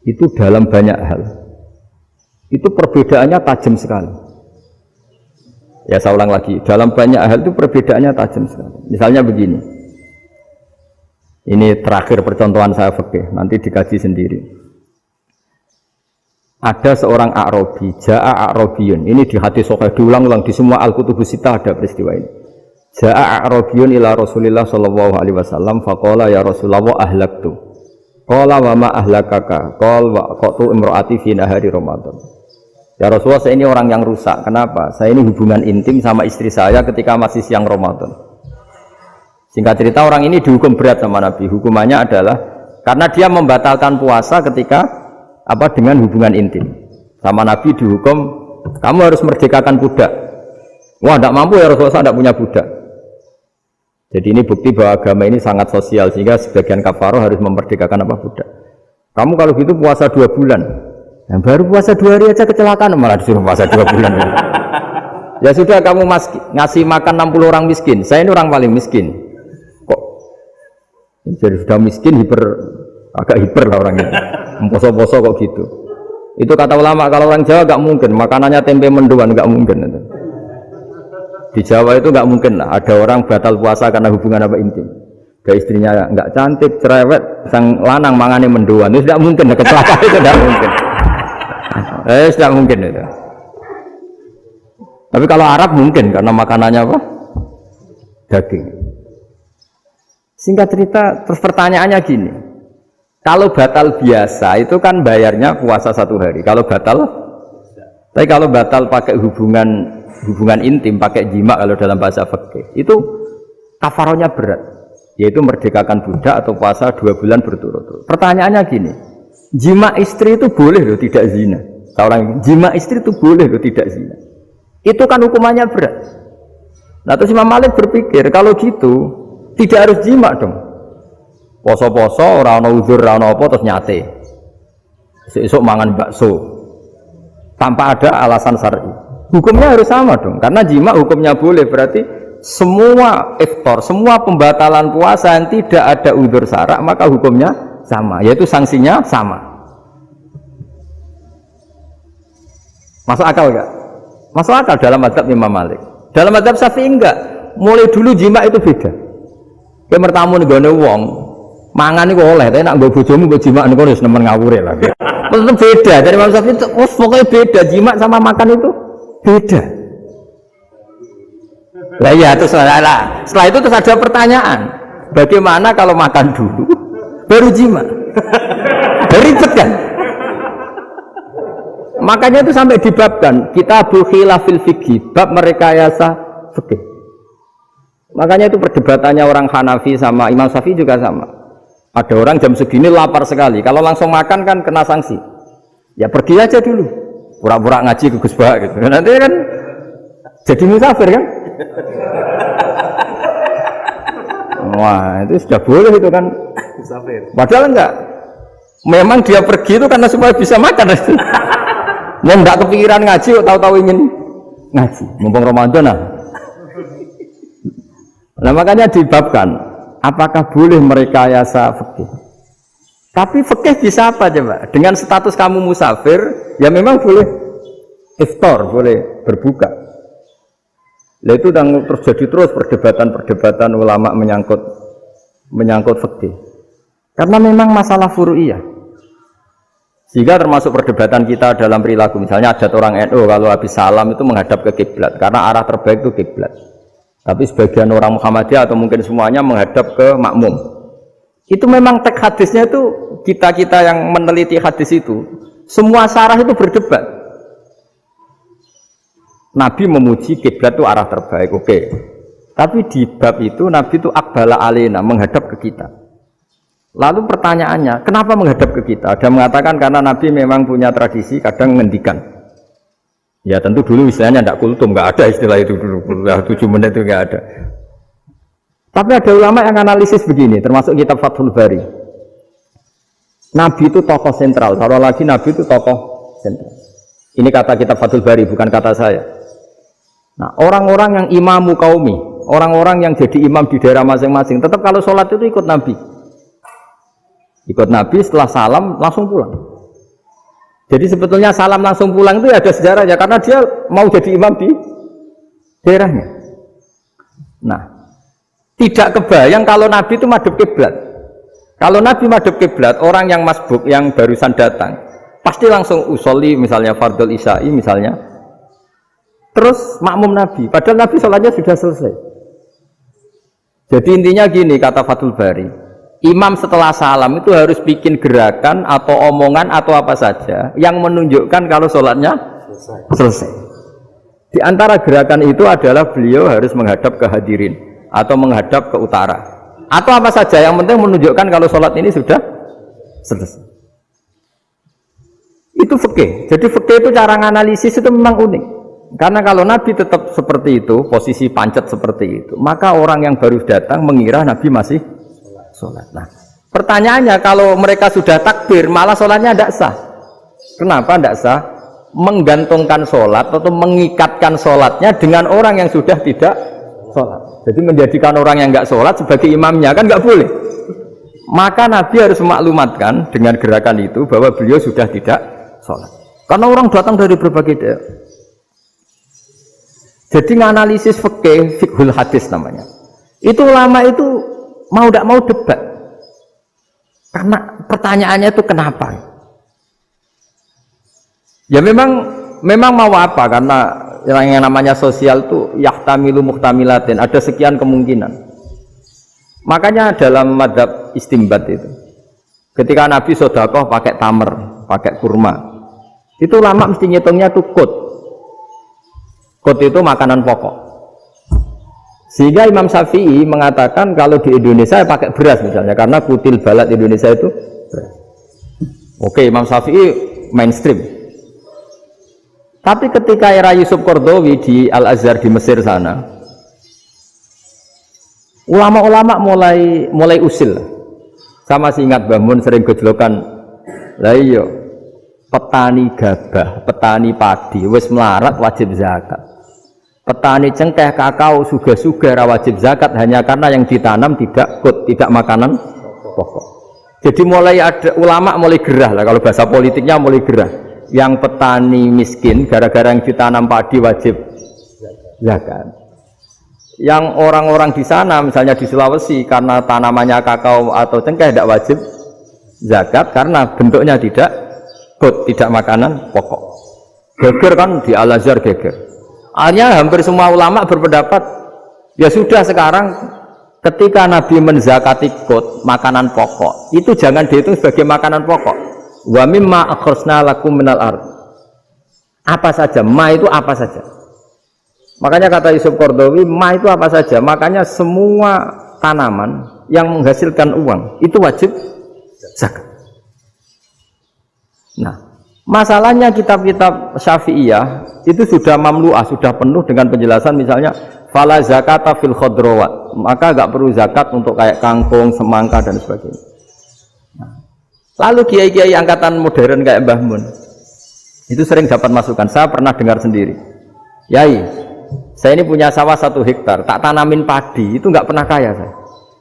[SPEAKER 1] Itu dalam banyak hal. Itu perbedaannya tajam sekali. Ya saya ulang lagi, dalam banyak hal itu perbedaannya tajam sekali. Misalnya begini. Ini terakhir percontohan saya fikih, nanti dikaji sendiri. Ada seorang A'rabi, Ja'a A'rabiyun. Ini di hadis sahih diulang-ulang di semua Al-Kutubus Sittah ada peristiwa ini. Ja'a A'rabiyun ila Rasulillah sallallahu alaihi wasallam faqala ya Rasulullah ahlaktu. Qala wa ma ahlakaka? Qala wa qatu imraati fi nahari Ramadan. Ya Rasulullah, saya ini orang yang rusak. Kenapa? Saya ini hubungan intim sama istri saya ketika masih siang Ramadan. Singkat cerita orang ini dihukum berat sama Nabi. Hukumannya adalah karena dia membatalkan puasa ketika dengan hubungan intim. Sama Nabi dihukum, kamu harus merdekakan budak. Wah, tidak mampu ya Rasulullah, saya tidak punya budak. Jadi ini bukti bahwa agama ini sangat sosial sehingga sebagian kafaroh harus memerdekakan budak. Kamu kalau gitu puasa 2 bulan. Yang baru puasa 2 hari aja kecelakaan malah disuruh puasa 2 bulan. Ya sudah, kamu ngasih makan 60 orang miskin. Saya ini orang paling miskin. Jadi sudah miskin agak hiper lah orang itu. Poso-poso kok gitu. Itu kata ulama, kalau orang Jawa gak mungkin makanannya tempe mendoan, gak mungkin itu. Di Jawa itu gak mungkin lah ada orang batal puasa karena hubungan intim. Ke istrinya gak cantik, cerewet, sang lanang mangane mendoan. Itu tidak mungkin, kecelakaan itu tidak mungkin. Tidak mungkin itu. Tapi kalau Arab mungkin karena makanannya daging. Singkat cerita, terus pertanyaannya gini, kalau batal biasa itu kan bayarnya puasa 1 hari. Kalau batal pakai hubungan intim, pakai jima kalau dalam bahasa fikih, itu kafarohnya berat, yaitu merdekakan budak atau puasa 2 bulan berturut-turut. Pertanyaannya gini, jima istri itu boleh loh tidak zina. Seorang jima istri itu boleh loh tidak zina. Itu kan hukumannya berat. Nah terus Imam Malik berpikir kalau gitu tidak harus jima dong. Poso-poso, ora ana uzur, ora ana apa terus nyate. Esuk mangan bakso. Tanpa ada alasan syar'i. Hukumnya harus sama dong. Karena jima hukumnya boleh, berarti semua iftar, semua pembatalan puasa yang tidak ada uzur syara' maka hukumnya sama, yaitu sanksinya sama. Masuk akal enggak? Masuk akal dalam mazhab Imam Malik. Dalam mazhab Syafi'i enggak. Mulai dulu jima itu beda. Kayak mertamu nih gone wong, mangan nih oleh, tapi nak gue bojomu gue jima nih harus nemen ngawure lah. Tetap beda dari Imam Syafi'i itu, pokoknya beda jima sama makan itu beda. Lah ya terus setelah itu terus ada pertanyaan, bagaimana kalau makan dulu baru jima? Ribet kan? Makanya itu sampai dibabkan Kitabul Khilafil Fiqhi, bab merekayasa fikih. Makanya itu perdebatannya orang Hanafi sama Imam Syafi'i juga sama. Ada orang jam segini lapar sekali, kalau langsung makan kan kena sanksi. Ya pergi aja dulu, pura-pura ngaji ke Gus Bah gitu. Nanti kan jadi musafir kan? Wah itu sudah boleh itu kan? Musafir. Padahal enggak. Memang dia pergi itu karena supaya bisa makan. Mau enggak kepikiran ngaji, tahu-tahu ingin ngaji. Mumpung Ramadan lah. Nah makanya dibabkan, apakah boleh merekayasa fikih? Tapi fikih bisa apa coba? Dengan status kamu musafir, ya memang boleh iftar, boleh berbuka. Nah itu yang terjadi terus perdebatan ulama menyangkut fikih. Karena memang masalah furu'iyah. Sehingga termasuk perdebatan kita dalam perilaku. Misalnya adat orang NU kalau habis salam itu menghadap ke kiblat, karena arah terbaik itu kiblat. Tapi sebagian orang Muhammadiyah atau mungkin semuanya menghadap ke makmum. Itu memang teks hadisnya itu kita yang meneliti hadis itu semua syarah itu berdebat. Nabi memuji kiblat itu arah terbaik, oke. Tapi di bab itu Nabi itu aqbala alaina, menghadap ke kita. Lalu pertanyaannya, kenapa menghadap ke kita? Ada mengatakan karena Nabi memang punya tradisi kadang ngendikan. Ya tentu dulu istilahnya tidak kultum, nggak ada istilah itu dulu. 7 menit itu nggak ada. Tapi ada ulama yang analisis begini, termasuk kitab Fathul Bari. Nabi itu tokoh sentral. Kalau lagi Nabi itu tokoh sentral. Ini kata kitab Fathul Bari, bukan kata saya. Nah, orang-orang yang imamu qaumi, orang-orang yang jadi imam di daerah masing-masing, tetap kalau sholat itu ikut Nabi. Ikut Nabi, setelah salam langsung pulang. Jadi sebetulnya salam langsung pulang itu ada sejarahnya, karena dia mau jadi imam di daerahnya. Nah, tidak kebayang kalau Nabi itu madhep kiblat. Kalau Nabi madhep kiblat, orang yang masbuk, yang barusan datang, pasti langsung usolli, misalnya fardhu isya'i misalnya, terus makmum Nabi, padahal Nabi sholatnya sudah selesai. Jadi intinya gini, kata Fathul Bari, imam setelah salam itu harus bikin gerakan atau omongan atau apa saja yang menunjukkan kalau sholatnya selesai. Di antara gerakan itu adalah beliau harus menghadap ke hadirin atau menghadap ke utara atau apa saja yang penting menunjukkan kalau sholat ini sudah selesai. Itu fikih. Jadi fikih itu cara menganalisis itu memang unik. Karena kalau Nabi tetap seperti itu, posisi pancet seperti itu, maka orang yang baru datang mengira Nabi masih sholat. Nah, pertanyaannya kalau mereka sudah takbir, malah sholatnya tidak sah. Kenapa tidak sah? Menggantungkan sholat atau mengikatkan sholatnya dengan orang yang sudah tidak sholat. Jadi menjadikan orang yang nggak sholat sebagai imamnya kan nggak boleh. Maka Nabi harus memaklumatkan dengan gerakan itu bahwa beliau sudah tidak sholat. Karena orang datang dari berbagai daerah. Jadi menganalisis fikih, fiqhul hadis namanya. Itu ulama itu mau tidak mau debat. Karena pertanyaannya itu kenapa? Ya memang mau apa? Karena yang namanya sosial itu yahtamilu muhtamilatin, ada sekian kemungkinan. Makanya dalam madhab istimbat itu, ketika Nabi sodakoh pakai tamer, pakai kurma, itu ulama mesti ngitungnya itu kut. Kut itu makanan pokok. Sehingga Imam Syafi'i mengatakan kalau di Indonesia pakai beras misalnya, karena kutil balad Indonesia itu beras. Oke, Imam Syafi'i mainstream. Tapi ketika era Yusuf Qaradawi di Al-Azhar di Mesir sana, ulama-ulama mulai usil. Sama sih ingat Mbah Mun sering gejlokan, lah iya, petani gabah, petani padi wis melarat wajib zakat. Petani cengkeh, kakao, suga-suga wajib zakat hanya karena yang ditanam tidak makanan pokok. Jadi mulai ada ulama mulai gerah lah, kalau bahasa politiknya mulai gerah. Yang petani miskin gara-gara yang ditanam padi wajib zakat. Yang orang-orang di sana misalnya di Sulawesi karena tanamannya kakao atau cengkeh tidak wajib zakat karena bentuknya tidak makanan pokok. Geger kan di Al-Azhar geger. Akhirnya hampir semua ulama berpendapat ya sudah sekarang ketika Nabi menzakati qut makanan pokok itu jangan dihitung sebagai makanan pokok. Wa mimma akhrajna lakum minal ard. Apa saja, ma itu apa saja. Makanya kata Yusuf Qaradawi, ma itu apa saja. Makanya semua tanaman yang menghasilkan uang itu wajib zakat. Nah, masalahnya kitab-kitab Syafi'iyah itu sudah mamlu'ah, sudah penuh dengan penjelasan misalnya fala zakata fil khadrawat, maka enggak perlu zakat untuk kayak kangkung, semangka dan sebagainya. Lalu kiai-kiai angkatan modern kayak Mbah Mun itu sering dapat masukan. Saya pernah dengar sendiri, Yai, saya ini punya sawah 1 hektar, tak tanamin padi, itu nggak pernah kaya saya.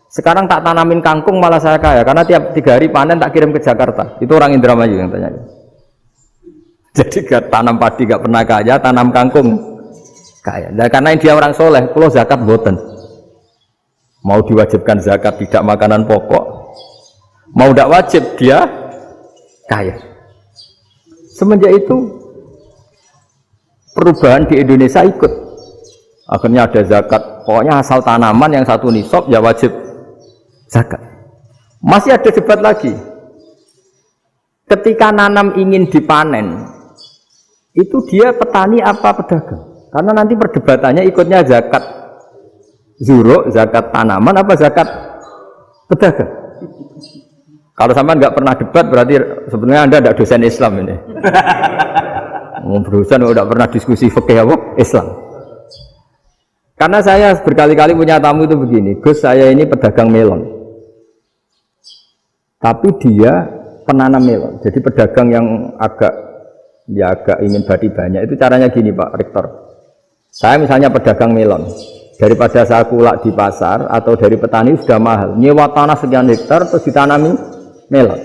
[SPEAKER 1] Sekarang tak tanamin kangkung malah saya kaya, karena tiap 3 hari panen tak kirim ke Jakarta. Itu orang Indramayu yang tanya. Jadi gak tanam padi gak pernah kaya, tanam kangkung kaya. Nah, karena dia orang soleh, kalau zakat boten. Mau diwajibkan zakat tidak makanan pokok, mau tidak wajib dia kaya. Semenjak itu perubahan di Indonesia ikut. Akhirnya ada zakat, pokoknya asal tanaman yang 1 nisab ya wajib zakat. Masih ada debat lagi. Ketika nanam ingin dipanen, itu dia petani apa pedagang? Karena nanti perdebatannya ikutnya zakat zuruk, zakat tanaman apa zakat pedagang. Kalau sampean nggak pernah debat berarti sebenarnya Anda tidak dosen Islam ini. Berusaha tidak pernah diskusi fikih apa Islam. Karena saya berkali-kali punya tamu itu begini, Gus saya ini pedagang melon, tapi dia penanam melon. Jadi pedagang yang agak ingin badi banyak itu caranya gini Pak Rektor. Saya misalnya pedagang melon, daripada saya kulak di pasar atau dari petani sudah mahal, nyewa tanah sekian hektar terus ditanami melon.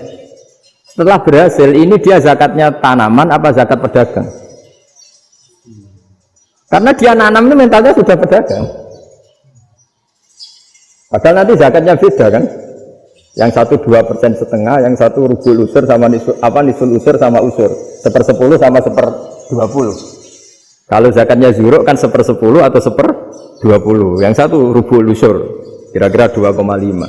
[SPEAKER 1] Setelah berhasil, ini dia zakatnya tanaman apa zakat pedagang? Karena dia nanam ini mentalnya sudah pedagang. Padahal nanti zakatnya beda kan? Yang satu 2,5%, yang satu rubul usur sama nisul usur sama usur, 1/10 sama 1/20. Kalau zakatnya zuruk kan 1/10 atau 1/20. Yang satu rubul usur, kira-kira 2,5.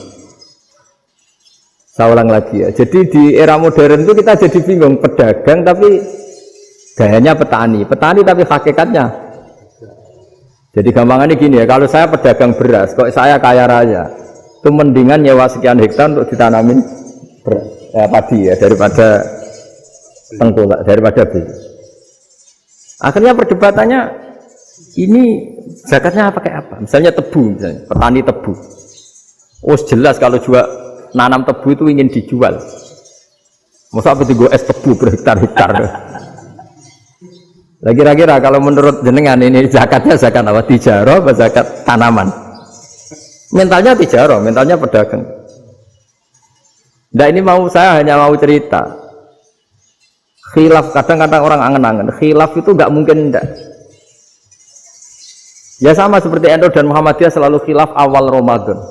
[SPEAKER 1] Saya ulang lagi ya. Jadi di era modern itu kita jadi bingung, pedagang tapi gayanya petani, petani tapi hakikatnya. Jadi gampangannya gini ya, kalau saya pedagang beras, kok saya kaya raya, itu mendingan nyewa sekian hektar untuk ditanamin padi ya daripada tengkulak, daripada beli. Akhirnya perdebatannya ini zakatnya pakai apa? Misalnya tebu, misalnya petani tebu. Oh jelas kalau nanam tebu itu ingin dijual. Masa apa gue es tebu berhektar-hektar? Lah kira-kira kalau menurut jenengan ini zakatnya zakat apa? Tijarah atau zakat tanaman? Mentalnya tijarah, mentalnya pedagang. Nah ini saya hanya mau cerita. Khilaf, kadang-kadang orang angen-angen. Khilaf itu nggak mungkin enggak. Ya sama seperti NU dan Muhammadiyah selalu khilaf awal Ramadan.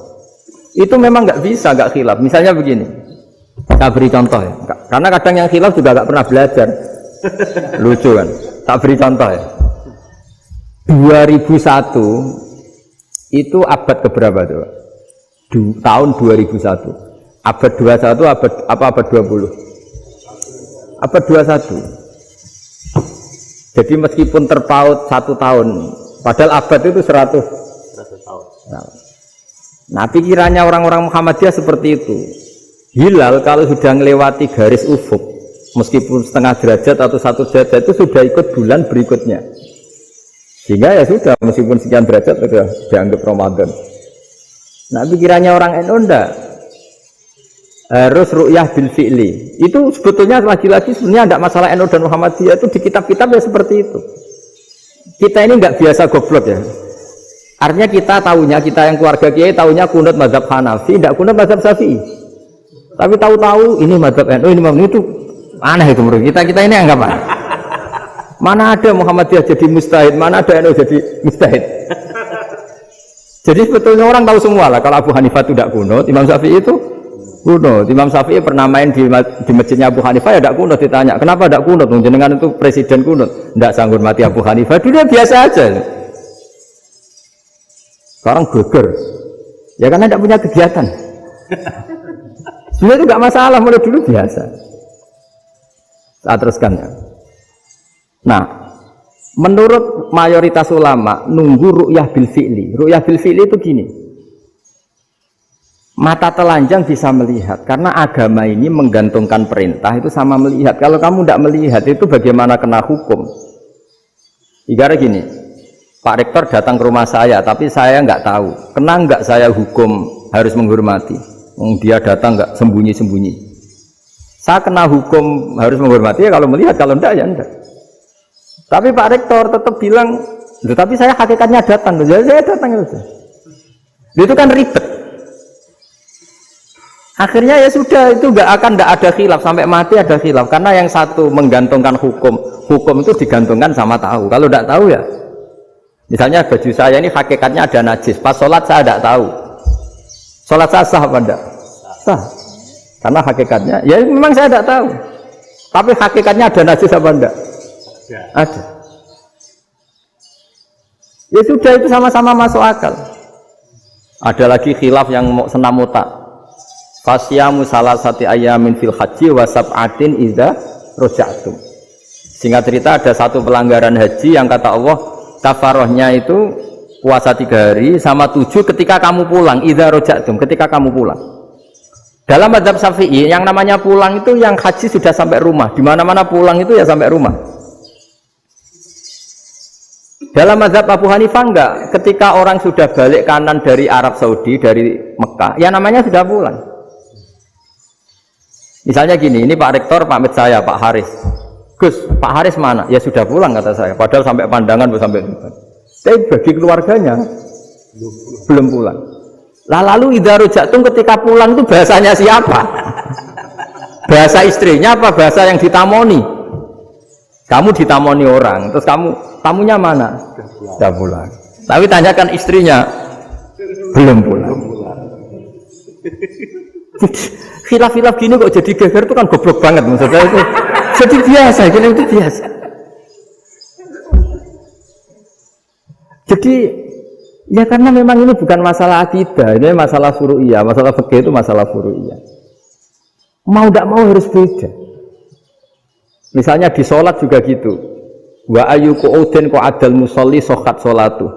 [SPEAKER 1] Itu memang nggak bisa nggak khilaf. Misalnya begini, saya beri contoh ya. Karena kadang yang khilaf juga nggak pernah belajar. Lucu kan? Tak beri contoh ya. 2001 itu abad keberapa tuh? Tahun 2001. Abad 21 abad 20? Abad 21. Jadi meskipun terpaut 1 tahun, padahal abad itu 100 tahun. Nah, pikirannya orang-orang Muhammadiyah seperti itu. Hilal kalau sudah melewati garis ufuk, meskipun setengah derajat atau 1 derajat itu sudah ikut bulan berikutnya. Sehingga ya sudah, meskipun sekian derajat sudah dianggap Ramadan. Nah, pikirannya orang NU enggak. Harus ru'yah bil fi'li. Itu sebetulnya lagi-lagi sebenarnya enggak masalah NU dan Muhammadiyah, itu di kitab-kitab ya seperti itu. Kita ini enggak biasa goblok ya. Artinya kita yang keluarga kiai tahunya kunut mazhab Hanafi, enggak kunut mazhab Syafi'i. Tapi tahu-tahu ini mazhab NU, ini mazhab itu aneh itu menurut kita ini anggap apa? Mana ada Muhammadiyah jadi mustahid, mana ada NU jadi mustahid. Jadi sebetulnya orang tahu semua lah kalau Abu Hanifah itu tidak kunut, Imam Syafi'i itu kunut. Imam Syafi'i pernah main di masjidnya Abu Hanifah ya tidak kunut, ditanya kenapa tidak kunut? Jenengan itu presiden kunut, tidak sanggup mati Abu Hanifah, dulu biasa aja. Sekarang geger, ya karena tidak punya kegiatan. Sebenarnya itu tidak masalah, mulai dulu biasa. Saya teruskan ya. Nah, menurut mayoritas ulama nunggu ru'yah bil fi'li. Ru'yah bil fi'li itu gini. Mata telanjang bisa melihat karena agama ini menggantungkan perintah itu sama melihat. Kalau kamu tidak melihat itu bagaimana kena hukum? Ibarat gini, Pak Rektor datang ke rumah saya tapi saya nggak tahu. Kena nggak saya hukum harus menghormati? Dia datang nggak sembunyi-sembunyi. Saya kena hukum harus menghormati ya kalau melihat, kalau enggak ya enggak. Tapi Pak Rektor tetap bilang, tapi saya hakikatnya datang, jadi saya datang itu. Itu kan ribet. Akhirnya ya sudah, itu enggak ada khilaf sampai mati ada khilaf karena yang satu menggantungkan hukum itu digantungkan sama tahu. Kalau enggak tahu ya, misalnya baju saya ini hakikatnya ada najis, pas sholat saya enggak tahu. Sholat saya sah apa enggak? Sah. Karena hakikatnya, ya memang saya tidak tahu. Tapi hakikatnya ada najis apa enggak? Ada. Ya sudah, itu sama-sama masuk akal. Ada lagi khilaf yang mau senam otak. Fasyamu salasati ayamin fil haji wa sab'atin idza raja'tum. Singkat cerita ada satu pelanggaran haji yang kata Allah kafarohnya itu puasa 3 hari sama 7 ketika kamu pulang, idza raja'tum, ketika kamu pulang. Dalam mazhab Syafi'i yang namanya pulang itu yang haji sudah sampai rumah. Di mana-mana pulang itu ya sampai rumah. Dalam mazhab Abu Hanifah enggak, ketika orang sudah balik kanan dari Arab Saudi, dari Mekah, ya namanya sudah pulang. Misalnya gini, ini Pak Rektor pamit saya, Pak Haris. Gus, Pak Haris mana? Ya sudah pulang kata saya, padahal sampai pandangan belum sampai depan. Tapi bagi keluarganya belum pulang. Lah lalu idza raja'tum ketika pulang itu bahasanya siapa? Bahasa istrinya apa bahasa yang ditamoni? Kamu ditamoni orang, terus tamunya mana? Sudah pulang. Tapi tanyakan istrinya, belum pulang. Khilaf-khilaf gini kok jadi geger itu kan goblok banget maksudnya itu. Jadi biasa, gini itu biasa. Jadi ya karena memang ini bukan masalah akidah, ini masalah furu'iyah, masalah fikih itu masalah furu'iyah. Mau tidak mau harus beda. Misalnya di sholat juga gitu. Wa ayyuku udin ko adal musolli sokat sholatu.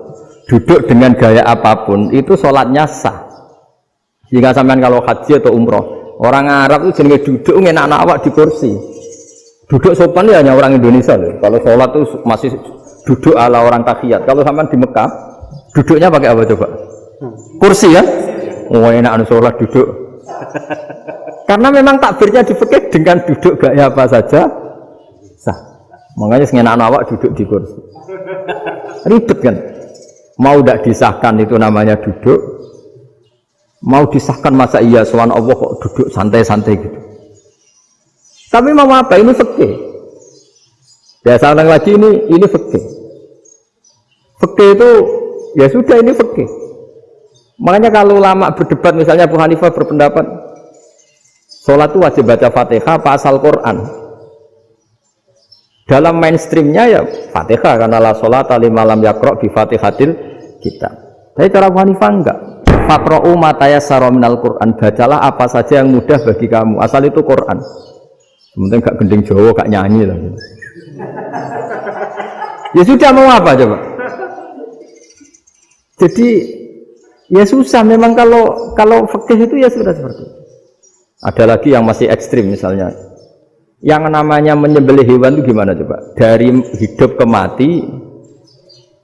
[SPEAKER 1] Duduk dengan gaya apapun itu sholatnya sah. Jika sampean kalau haji atau umroh, orang Arab itu jenenge duduk ngenak awak di kursi. Duduk sopan ya hanya orang Indonesia loh. Kalau sholat itu masih duduk ala orang tahiyat. Kalau sampean di Mekah, duduknya pakai apa coba? Kursi ya? Oh enak anu sholat duduk. Karena memang takbirnya di fikih dengan duduk gaya apa saja sah. Makanya sengenak awak duduk di kursi. Ribet kan? Mau tidak disahkan itu namanya duduk. Mau disahkan masa iya sowan Allah kok duduk santai-santai gitu. Tapi mau apa? Ini fikih. Biasa orang lagi ini fikih. Fikih itu ya sudah ini fikih. Makanya kalau ulama berdebat misalnya Abu Hanifah berpendapat sholat itu wajib baca Fatihah apa asal Quran. Dalam mainstreamnya ya Fatihah karena la sholata liman lam yaqra bi Fatihatil kitab. Tapi cara Abu Hanifah enggak. Faqra'u ma tayassara minal Qur'an, bacalah apa saja yang mudah bagi kamu, asal itu Quran. Sementing gak gending Jawa, gak nyanyi lah. Ya sudah mau apa coba? Jadi ya susah memang kalau fikih itu ya sudah seperti itu. Ada lagi yang masih ekstrim misalnya. Yang namanya menyembelih hewan itu gimana coba? Dari hidup ke mati,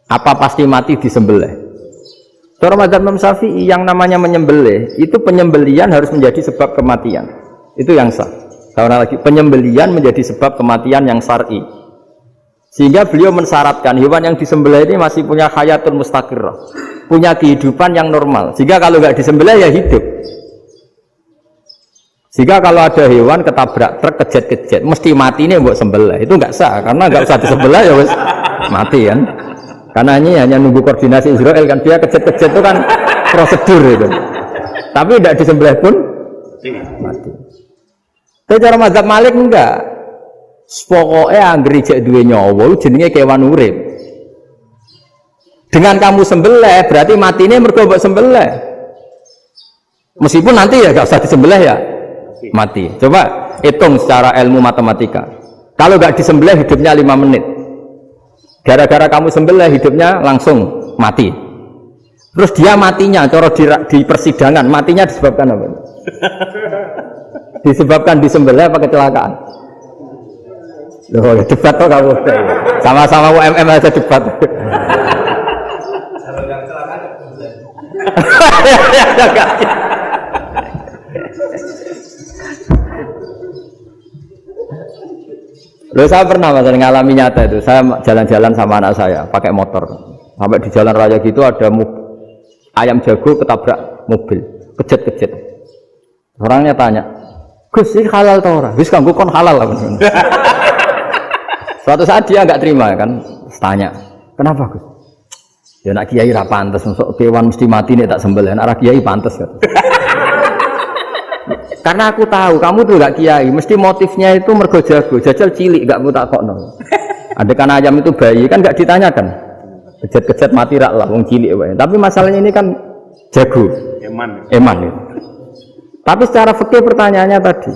[SPEAKER 1] apa pasti mati disembelih? Cara mazhab Imam Syafi'i yang namanya menyembelih itu penyembelian harus menjadi sebab kematian. Itu yang sah. Karena lagi penyembelian menjadi sebab kematian yang syar'i. Sehingga beliau mensyaratkan hewan yang disembelih ini masih punya hayatun mustaqirrah, punya kehidupan yang normal. Sehingga kalau nggak disembelih ya hidup. Sehingga kalau ada hewan ketabrak truk kejet-kejet, mesti mati ini buat sembelih. Itu nggak sah karena nggak usah disembelih ya wes mati kan. Karena ini hanya nunggu koordinasi Israel kan, dia kejet-kejet itu kan prosedur itu. Tapi tidak disembelih pun mati. Tapi cara mazhab Malik enggak. Pokoknya anggere jek duwe nyawa jenenge kewan urip. Dengan kamu sembelih berarti matine mergo mbok sembelih. Meskipun nanti ya enggak usah disembelih ya mati. Coba hitung secara ilmu matematika. Kalau enggak disembelih hidupnya 5 menit. Gara-gara kamu sembelih hidupnya langsung mati. Terus dia matinya, cara di persidangan matinya disebabkan apa? Disebabkan disembelih apa kecelakaan? Loh, debat kok kamu. Sama-sama UMM aja debat. Kalau yang kecelakaan Loh, saya pernah ngalami nyata itu. Saya jalan-jalan sama anak saya pakai motor. Sampai di jalan raya gitu ada ayam jago ketabrak mobil, kejet-kejet. Orangnya tanya, "Gus, ini halal atau ora?" "Wis kanggo kon halal lah." Suatu saat dia enggak terima kan, tanya, "Kenapa, Gus?" "Ya nak kiai ra pantes, mosok kewan mesti mati nek tak sembelih. Nek kiai pantes kan." Karena aku tahu kamu tuh gak kiai, mesti motifnya itu mergo jago, jajal cilik gak mau tak kokno. Adekan ayam itu bayi kan gak ditanyakan, kejet-kejet mati rak lah, wong cilik wae. Tapi masalahnya ini kan jago, eman ya. Tapi secara fikih pertanyaannya tadi,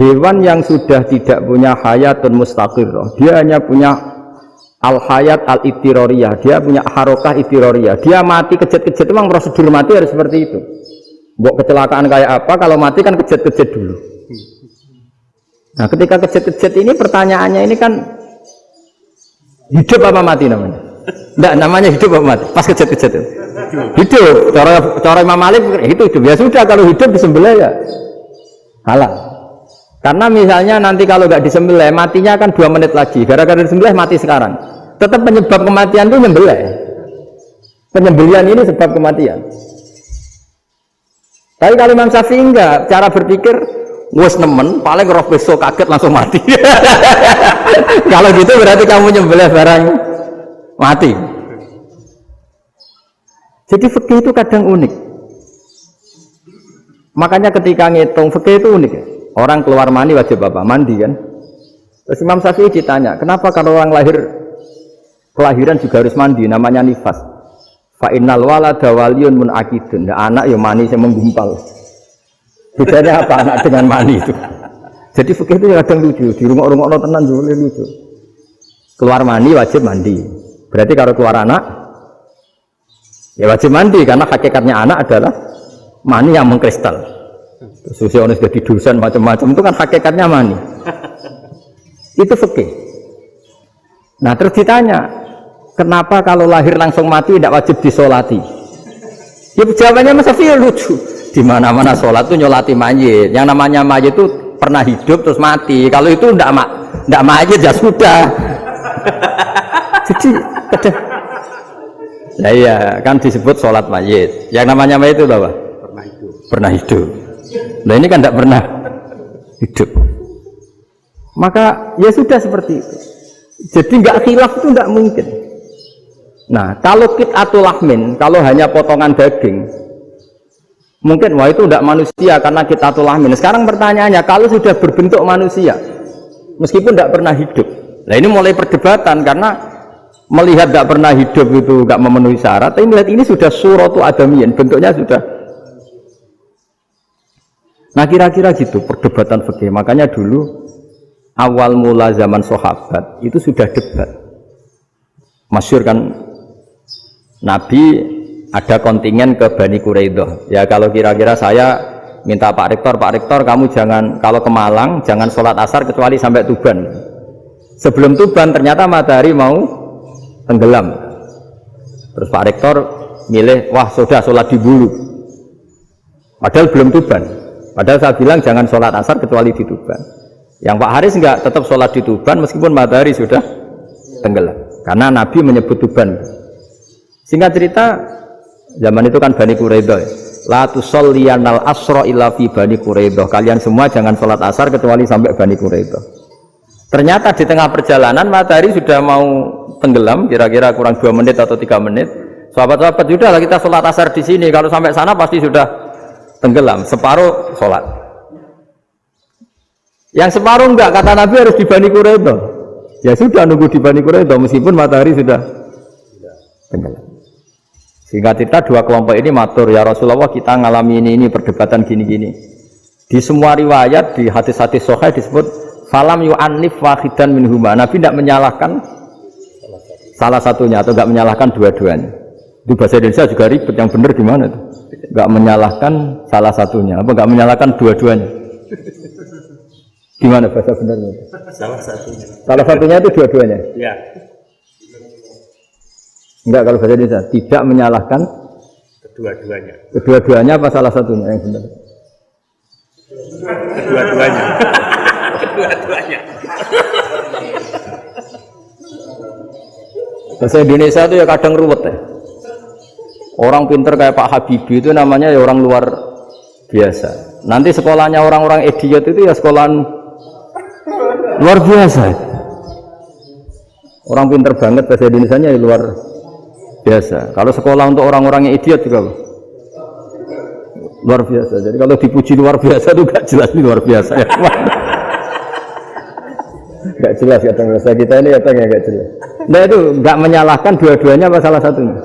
[SPEAKER 1] hewan yang sudah tidak punya hayatun mustaqirrah, dia hanya punya al-hayat al-ittiroriyah, dia punya harokah ittiroriyah, dia mati kejet-kejet, memang prosedur mati harus seperti itu. Buat kecelakaan kayak apa, kalau mati kan kejet-kejet dulu. Nah ketika kejet-kejet ini pertanyaannya ini kan hidup apa mati namanya? Enggak, namanya hidup apa mati? Pas kejet-kejet itu hidup. Cara Imam Malik itu hidup. Ya sudah, kalau hidup disembelih ya halal. Karena misalnya nanti kalau nggak disembelih matinya kan 2 menit lagi. Gara-gara disembelih mati sekarang. Tetap penyebab kematian itu nyembelih. Penyembelihan ini sebab kematian. Tapi kalau Imam Syafi'i enggak, cara berpikir wes nemen, paling roh besok kaget langsung mati. Kalau gitu berarti kamu nyembelih barang mati. Jadi fikih itu kadang unik. Makanya ketika ngitung fikih itu unik ya. Orang keluar mani wajib apa? Mandi kan? Terus Imam Syafi'i ditanya, kenapa kalau orang kelahiran juga harus mandi? Namanya nifas. Fa innal walada waliyun munakidun. Nah, anak ya mani yang menggumpal. Bedanya apa anak dengan mani itu? Jadi fikih itu kadang lucu. Di rumah-rumah tenan juga lucu. Keluar mani wajib mandi. Berarti kalau keluar anak ya wajib mandi, karena hakikatnya anak adalah mani yang mengkristal. Susi orang sudah didusan macam-macam itu kan hakikatnya mani. Itu fikih. Nah terus ditanya, kenapa kalau lahir langsung mati tidak wajib disolati? Ya jawabannya Mas Syafi'i lucu. Di mana-mana sholat itu nyolati mayit. Yang namanya mayit itu pernah hidup terus mati. Kalau itu tidak mayit ya sudah. Jadi nah iya kan disebut sholat mayit. Yang namanya mayit itu apa? Pernah hidup. Nah ini kan tidak pernah hidup. Maka ya sudah seperti itu. Jadi nggak khilaf itu nggak mungkin. Nah kalau qit'atul lahmin, kalau hanya potongan daging, mungkin wah itu tidak manusia karena qit'atul lahmin. Sekarang pertanyaannya, kalau sudah berbentuk manusia, meskipun tidak pernah hidup, nah ini mulai perdebatan karena melihat tidak pernah hidup itu nggak memenuhi syarat. Tapi melihat ini sudah suratu adamiyin, bentuknya sudah. Nah kira-kira gitu perdebatan fikih. Makanya dulu awal mula zaman sahabat itu sudah debat. Masyhur kan Nabi ada kontingen ke Bani Quraidah. Ya kalau kira-kira saya minta Pak Rektor kamu jangan, kalau ke Malang jangan sholat asar kecuali sampai Tuban. Sebelum Tuban ternyata matahari mau tenggelam. Terus Pak Rektor milih, wah sudah sholat di Bulu. Padahal belum Tuban. Padahal saya bilang jangan sholat asar kecuali di Tuban. Yang Pak Haris enggak, tetap sholat di Tuban meskipun matahari sudah tenggelam. Karena Nabi menyebut Tuban. Singkat cerita, zaman itu kan Bani Quraidah. La tusolliyanal asra illa fi Bani Quraidah. Kalian semua jangan sholat asar kecuali sampai Bani Quraidah. Ternyata di tengah perjalanan matahari sudah mau tenggelam, kira-kira kurang 2 menit atau 3 menit. Sahabat-sahabat, sudahlah kita sholat asar di sini. Kalau sampai sana pasti sudah tenggelam, separuh sholat. Yang separuh enggak, kata Nabi harus di Bani Quraidah. Ya sudah nunggu di Bani Quraidah meskipun matahari sudah tenggelam. Sehingga kita dua kelompok ini matur, ya Rasulullah kita ngalami ini perdebatan gini-gini. Di semua riwayat di hadis-hadis sahih disebut falam yu'annif wahidan minhuma. Nabi tidak menyalahkan salah satunya atau enggak menyalahkan dua-duanya. Itu bahasa Indonesia juga ribet, yang benar gimana tuh? Enggak menyalahkan salah satunya, apa enggak menyalahkan dua-duanya? Gimana bahasa benernya?
[SPEAKER 2] Salah satunya.
[SPEAKER 1] Salah satunya itu dua-duanya?
[SPEAKER 2] Ya.
[SPEAKER 1] Enggak, kalau bahasa Indonesia tidak menyalahkan
[SPEAKER 2] Kedua-duanya.
[SPEAKER 1] Kedua-duanya apa salah satunya yang benar?
[SPEAKER 2] Kedua-duanya. Kedua-duanya.
[SPEAKER 1] Bahasa Indonesia itu ya kadang ruwet ya. Orang pinter kayak Pak Habibie itu namanya ya orang luar biasa. Nanti sekolahnya orang-orang idiot itu ya sekolahan luar biasa. Orang pinter banget bahasa Indonesianya ya luar biasa. Kalau sekolah untuk orang-orang yang idiot juga luar biasa. Jadi kalau dipuji luar biasa itu gak jelas ini luar biasa ya. Gak jelas kata bahasa kita ini katanya gak jelas. Nah itu gak menyalahkan dua-duanya apa salah satunya?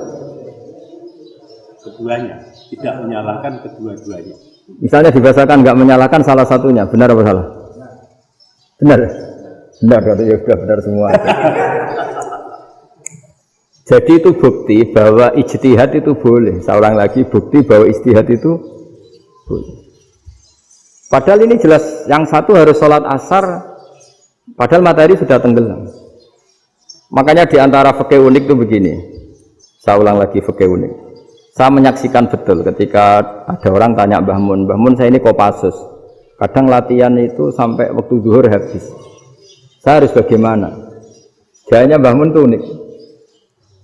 [SPEAKER 2] Keduanya, tidak menyalahkan kedua-duanya.
[SPEAKER 1] Misalnya dibahasakan nggak menyalahkan salah satunya, benar apa salah? Benar. Benar, ya sudah benar semua. Jadi itu bukti bahwa ijtihad itu boleh. Saya ulang lagi, bukti bahwa ijtihad itu boleh. Padahal ini jelas yang satu harus sholat asar, padahal matahari sudah tenggelam. Makanya di antara fikih unik itu begini. Saya ulang lagi fikih unik. Saya menyaksikan betul ketika ada orang tanya Mbah Mun saya ini Kopassus. Kadang latihan itu sampai waktu zuhur habis. Saya harus bagaimana? Jawabnya Mbah Mun itu unik.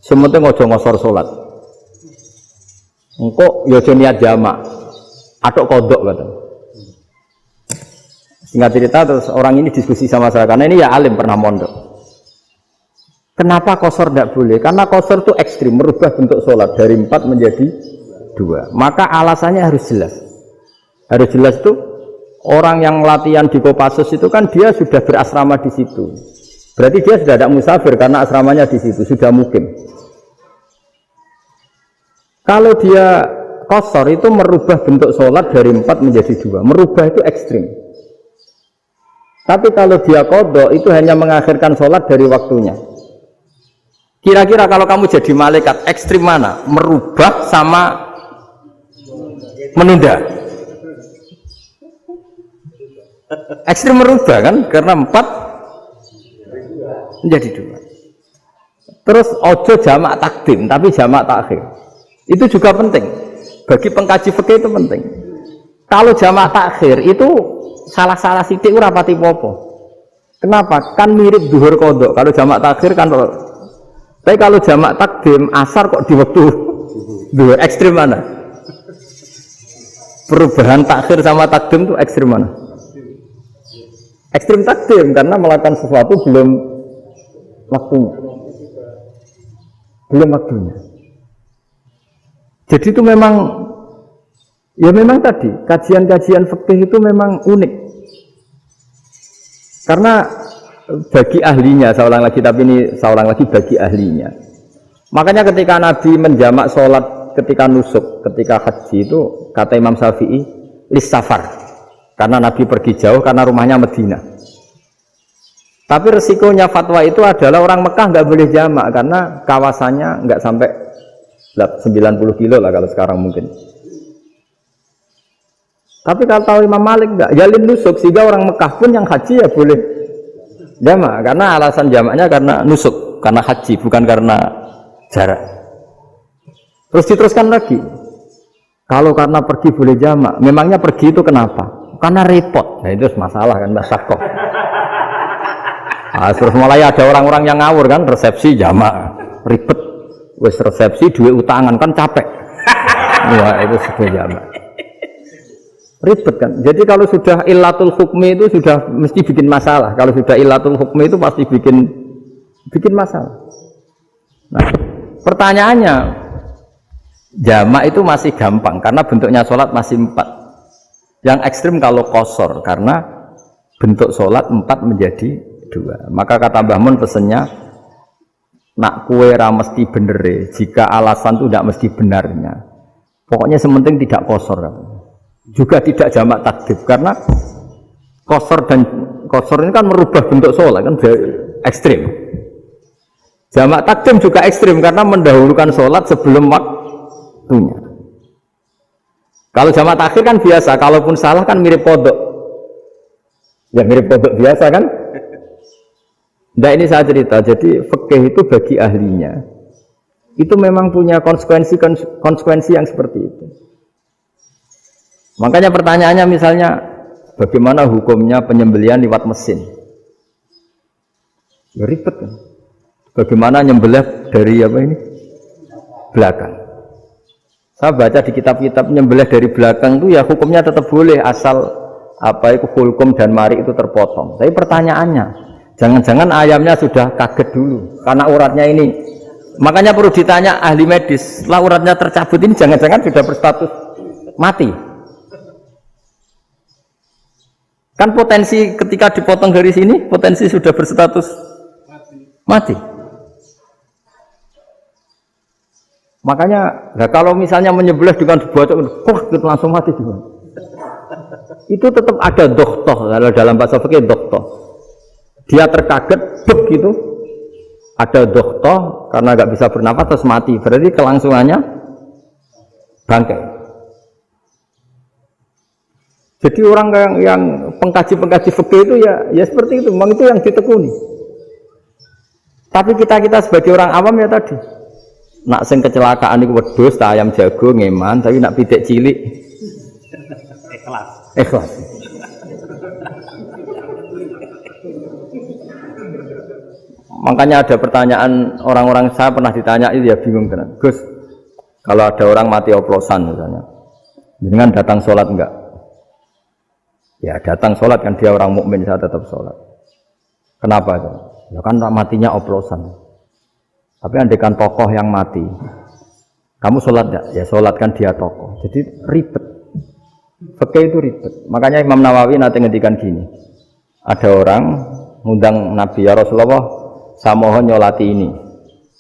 [SPEAKER 1] Sementing ojo ngosor sholat. Engkau yo niat jamak, atok kodok kata. Singkat cerita terus orang ini diskusi sama saya karena ini ya alim pernah mondok. Kenapa kosor tidak boleh? Karena kosor itu ekstrim, merubah bentuk sholat dari 4 menjadi 2. Maka alasannya harus jelas. Harus jelas itu orang yang latihan di Kopassus itu kan dia sudah berasrama di situ. Berarti dia sudah tidak musafir karena asramanya di situ, sudah mukim. Kalau dia kosor itu merubah bentuk sholat dari 4 menjadi 2. Merubah itu ekstrim. Tapi kalau dia kodok itu hanya mengakhirkan sholat dari waktunya. Kira-kira kalau kamu jadi malaikat ekstrim mana? Merubah sama menunda? Ekstrim merubah kan? Karena 4 menjadi 2. Terus ojo jamak takdim tapi jamak takhir. Itu juga penting. Bagi pengkaji fikih itu penting. Kalau jamak takhir itu salah-salah sithik ora pati apa-apa. Kenapa? Kan mirip zuhur qadha. Kalau jamak takhir kan tapi kalau jamak takdim asar kok di waktu zuhur ekstrim mana? Perubahan takhir sama takdim itu ekstrim mana? Ekstrim takdim karena melakukan sesuatu belum waktunya. Belum waktunya. Jadi itu memang ya memang tadi kajian-kajian fikih itu memang unik. Karena bagi ahlinya, saya ulang lagi tapi ini saya ulang lagi bagi ahlinya. Makanya ketika Nabi menjamak sholat ketika nusuk, ketika haji itu kata Imam Syafi'i lis safar. Karena Nabi pergi jauh karena rumahnya Madinah. Tapi resikonya fatwa itu adalah orang Mekah nggak boleh jamak karena kawasannya nggak sampai 90 kilo lah kalau sekarang mungkin. Tapi kalau tahu Imam Malik enggak, jalin nusuk sehingga orang Mekah pun yang haji ya boleh jamak karena alasan jamaknya karena nusuk, karena haji bukan karena jarak. Terus diteruskan lagi. Kalau karena pergi boleh jamak, memangnya pergi itu kenapa? Karena repot. Nah itu masalah kan masyakoh. Nah, terus mulai ada orang-orang yang ngawur kan resepsi jamak, ribet. Wes resepsi duit utangan kan capek. Wah itu sudah jamak. Ribet kan. Jadi kalau sudah illatul hukmi itu sudah mesti bikin masalah. Kalau sudah illatul hukmi itu pasti bikin masalah. Nah, pertanyaannya jamak itu masih gampang karena bentuknya sholat masih 4. Yang ekstrim kalau qasar karena bentuk sholat 4 menjadi 2. Maka kata Mbah Mun pesennya nak kue ra mesti bener jika alasan itu tidak mesti benarnya. Pokoknya sementing tidak qasar. Juga tidak jamak takdim karena qasar ini kan merubah bentuk sholat kan ekstrim. Jamak takdim juga ekstrim karena mendahulukan sholat sebelum waktunya. Kalau jamak takhir kan biasa, kalaupun salah kan mirip kodok. Ya mirip kodok biasa kan? Nah ini saya cerita, jadi fikih itu bagi ahlinya itu memang punya konsekuensi yang seperti itu. Makanya pertanyaannya misalnya bagaimana hukumnya penyembelihan lewat mesin? Ya, ribet kan? Bagaimana nyembelih dari apa ini? Belakang. Saya baca di kitab-kitab nyembelih dari belakang itu ya hukumnya tetap boleh asal apa itu hulkum dan mari itu terpotong. Tapi pertanyaannya jangan-jangan ayamnya sudah kaget dulu karena uratnya ini. Makanya perlu ditanya ahli medis, setelah uratnya tercabut ini jangan-jangan sudah berstatus mati. Kan potensi ketika dipotong dari sini, potensi sudah berstatus mati. Makanya, nah kalau misalnya menyembelih dengan dibaca, gitu langsung mati juga. itu tetap ada dohtoh. Kalau dalam bahasa fikih dohtoh, dia terkaget begitu ada dohtoh karena nggak bisa bernafas terus mati, berarti kelangsungannya bangkai. Jadi orang yang pengkaji fikih itu ya seperti itu, memang itu yang ditekuni. Tapi kita sebagai orang awam ya tadi, nak sing kecelakaan itu wedhus, ayam jago ngeman, tapi nak pitik cilik ikhlas. Makanya ada pertanyaan orang-orang, saya pernah ditanya itu ya bingung tenan. Gus, kalau ada orang mati oplosan misalnya, dengan datang sholat enggak? Ya datang sholat kan, dia orang mukmin, saya tetap sholat. Kenapa itu? Ya kan matinya oplosan. Tapi andaikan tokoh yang mati, kamu sholat enggak? Ya sholat kan dia tokoh. Jadi ribet. Fikih itu ribet. Makanya Imam Nawawi nanti ngendikan gini. Ada orang ngundang Nabi, ya Rasulullah, saya mohon nyolati ini.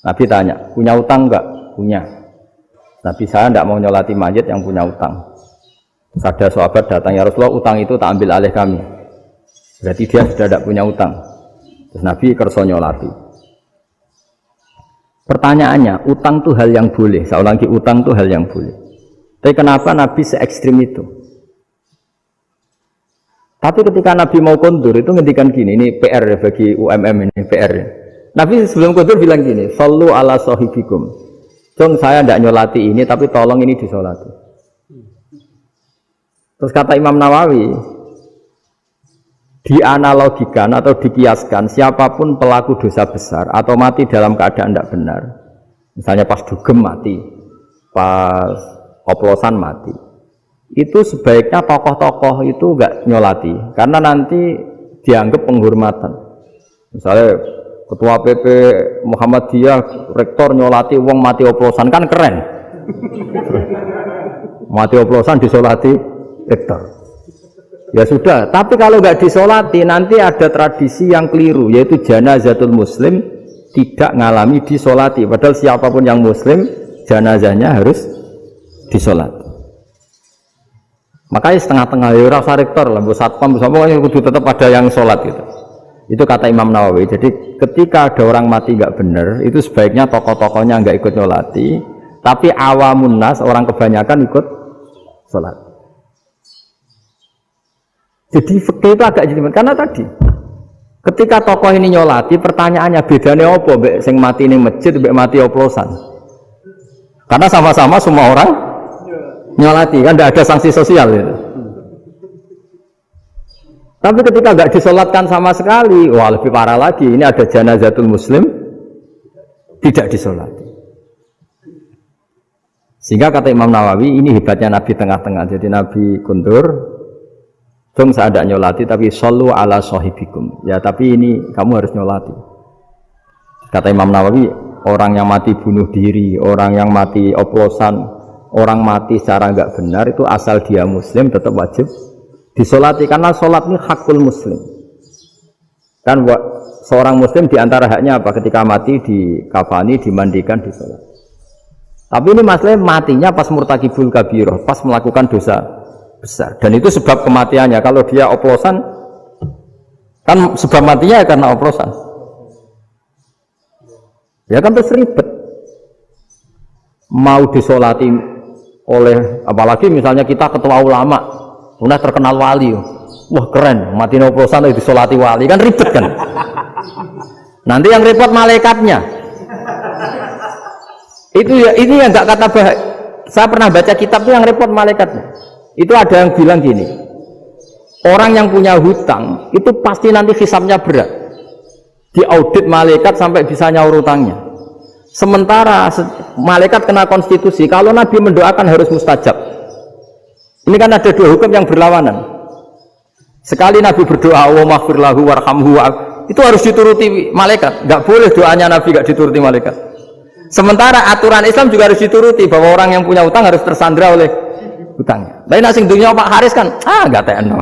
[SPEAKER 1] Nabi tanya, punya utang enggak? Punya. Nabi, saya enggak mau nyolati mayit yang punya utang. Terus ada sahabat datang, ya Rasulullah, utang itu tak ambil alih kami. Berarti dia sudah tidak punya utang. Terus Nabi kerso nyolati. Pertanyaannya, utang itu hal yang boleh. Saya ulangi, utang itu hal yang boleh. Tapi kenapa Nabi se-ekstrim itu? Tapi ketika Nabi mau kondur itu ngendikan gini, ini PR ya bagi UMM ini, PR ya. Nabi sebelum kondur bilang gini, sallu ala sahibikum. Jong saya tidak nyolati ini, tapi tolong ini disolati. Terus kata Imam Nawawi, dianalogikan atau dikiaskan siapapun pelaku dosa besar atau mati dalam keadaan tidak benar, misalnya pas dugem mati, pas oplosan mati, itu sebaiknya tokoh-tokoh itu enggak nyolati karena nanti dianggap penghormatan. Misalnya ketua PP Muhammadiyah rektor nyolati wong mati oplosan kan keren. Mati oplosan disolati rektor. Ya sudah, tapi kalau enggak disolati nanti ada tradisi yang keliru, yaitu janazatul muslim tidak ngalami disolati, padahal siapapun yang muslim janazahnya harus disolati. Makanya setengah-tengah ya rasa rektor lah, satpam pokoknya kudu tetap ada yang sholat gitu. Itu kata Imam Nawawi. Jadi ketika ada orang mati nggak benar, itu sebaiknya tokoh-tokohnya nggak ikut nyolati, tapi awamun nas, orang kebanyakan ikut sholat. Jadi fikih itu agak jelimet karena tadi ketika tokoh ini nyolati, pertanyaannya bedanya apa mbek sing mati ning masjid mbek mati oplosan? Karena sama-sama semua orang nyolati, kan tidak ada sanksi sosial itu. Tapi ketika nggak disolatkan sama sekali, wah lebih parah lagi. Ini ada janazatul muslim tidak disolati. Sehingga kata Imam Nawawi, ini hebatnya Nabi tengah-tengah. Jadi Nabi kundur, dong saya tidak nyolati, tapi shollu ala sahibikum. Ya tapi ini kamu harus nyolati. Kata Imam Nawawi, orang yang mati bunuh diri, orang yang mati oplosan, orang mati secara enggak benar itu asal dia muslim tetap wajib disolati karena sholat ini hakul muslim. Kan seorang muslim diantara haknya apa? Ketika mati dikafani, dimandikan, disolat. Tapi ini masalahnya matinya pas murtakibul kabiroh, pas melakukan dosa besar. Dan itu sebab kematiannya. Kalau dia oplosan, kan sebab matinya karena oplosan. Ya kan terus ribet. Mau disolati oleh, apalagi misalnya kita ketua ulama, udah terkenal wali, wah keren, mati oplosan itu disolati wali, kan ribet kan? Nanti yang repot malaikatnya. Itu ya, ini yang nggak kata bahaya. Saya pernah baca kitab itu yang repot malaikatnya. Itu ada yang bilang gini, orang yang punya hutang itu pasti nanti hisabnya berat, diaudit malaikat sampai bisa nyaur hutangnya. Sementara malaikat kena konstitusi, kalau Nabi mendoakan harus mustajab. Ini kan ada dua hukum yang berlawanan. Sekali Nabi berdoa, wa maghfir lahu warhamhu, itu harus dituruti malaikat. Nggak boleh doanya Nabi nggak dituruti malaikat. Sementara aturan Islam juga harus dituruti, bahwa orang yang punya utang harus tersandra oleh utangnya. Tapi nasi dunia Pak Haris kan, nggak TNO,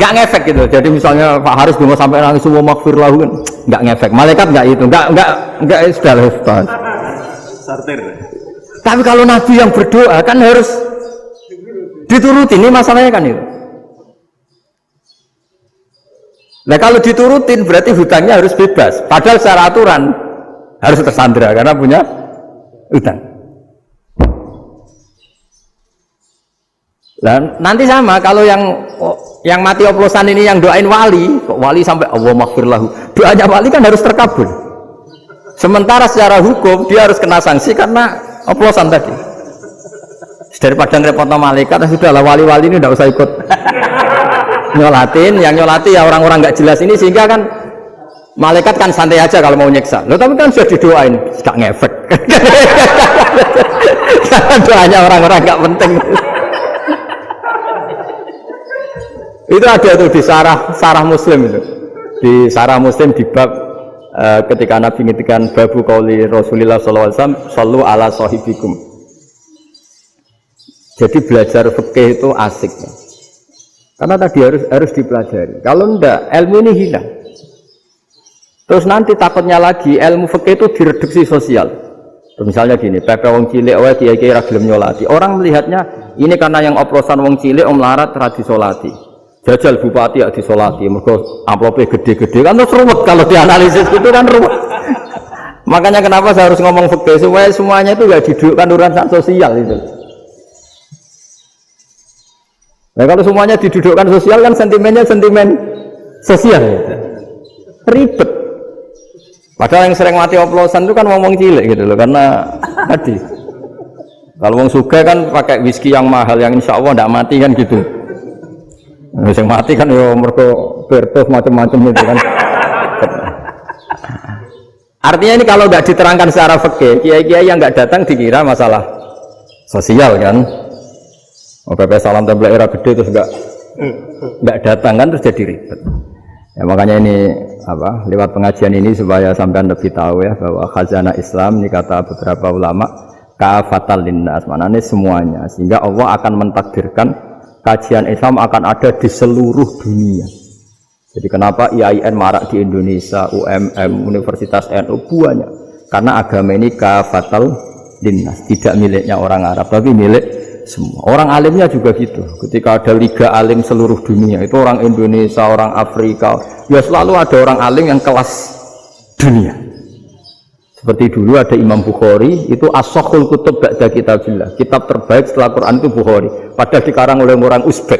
[SPEAKER 1] nggak ngefek gitu. Jadi misalnya Pak Haris mau sampai nangis semua maghfir lahu kan, nggak ngefek. Malaikat nggak itu, nggak sudah lepas. Sartir. Tapi kalau Nabi yang berdoa kan harus Diturutin, ini masalahnya kan itu. Nah kalau diturutin berarti hutangnya harus bebas. Padahal secara aturan harus tersandera karena punya hutang. Nah, nanti sama kalau yang mati oplosan ini yang doain wali, kok wali sampai Allah maghfirlahu. Doanya wali kan harus terkabul. Sementara secara hukum dia harus kena sanksi karena oplosan tadi. Daripada ngerepot malaikat, sudahlah wali-wali ini tidak usah ikut nyolatin, yang nyolati ya orang-orang nggak jelas ini sehingga kan malaikat kan santai aja kalau mau nyeksa. Loh tapi kan sudah didoain, gak ngefek. Karena doanya orang-orang nggak penting. Itu ada tuh di sarah Muslim itu. Di sarah Muslim di bab ketika Nabi ngintikan babu qauli Rasulullah sallallahu alaihi wasallam sallu ala sahibikum. Jadi belajar fikih itu asik. Karena tadi harus dipelajari. Kalau enggak, ilmu ini hilang. Terus nanti takutnya lagi ilmu fikih itu direduksi sosial. Misalnya gini, pepe wong cilik wae kiai-kiai ra gelem nyolati. Orang melihatnya ini karena yang oplosan wong cilik om larat ra disolati. Jajal bupati ya disolati, mergo amplopnya gede-gede kan terus ruwet kalau dianalisis gitu kan ruwet. Makanya kenapa saya harus ngomong fikih supaya semuanya itu enggak didudukkan urusan sosial itu. Nah kalau semuanya didudukkan sosial kan sentimennya sentimen sosial, ribet. Padahal yang sering mati oplosan itu kan ngomong cilik gitu loh, karena tadi kalau wong sugih kan pakai whisky yang mahal yang insya Allah tidak mati kan gitu. Yang mati kan ya mereka bertos macam-macam gitu kan. Artinya ini kalau nggak diterangkan secara fikih, kiai-kiai yang nggak datang dikira masalah sosial kan. PP salam template era gede terus enggak datang kan terus jadi ribet. Ya makanya ini apa lewat pengajian ini supaya sampean lebih tahu ya bahwa khazanah Islam ini kata beberapa ulama kafatal linnas, maknanya semuanya, sehingga Allah akan mentakdirkan kajian Islam akan ada di seluruh dunia. Jadi kenapa IAIN marak di Indonesia, UMM, Universitas NU banyak? Karena agama ini kafatal linnas, tidak miliknya orang Arab tapi milik semua. Orang alimnya juga gitu. Ketika ada liga alim seluruh dunia, itu orang Indonesia, orang Afrika, ya selalu ada orang alim yang kelas dunia. Seperti dulu ada Imam Bukhari, itu as-sakhul kutub ba'da kitabillah. Kitab terbaik setelah Quran itu Bukhari. Padahal dikarang oleh orang Uzbek.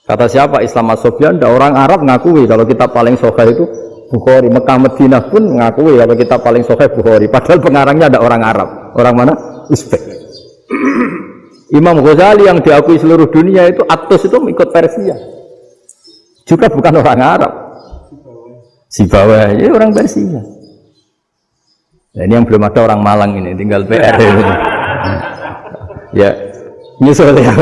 [SPEAKER 1] Kata siapa? Islam As-Sofyan, ada orang Arab ngakui kalau kitab paling sahih itu Bukhari. Mekah Madinah pun ngakui kalau kitab paling sahih Bukhari. Padahal pengarangnya ada orang Arab. Orang mana? Uzbek. Imam Ghazali yang diakui seluruh dunia itu Atos itu ikut Persia, juga bukan orang Arab, Sibawai ya orang Persia. Nah, ini yang belum ada orang Malang ini, tinggal PR ini. Ya nyusul ya.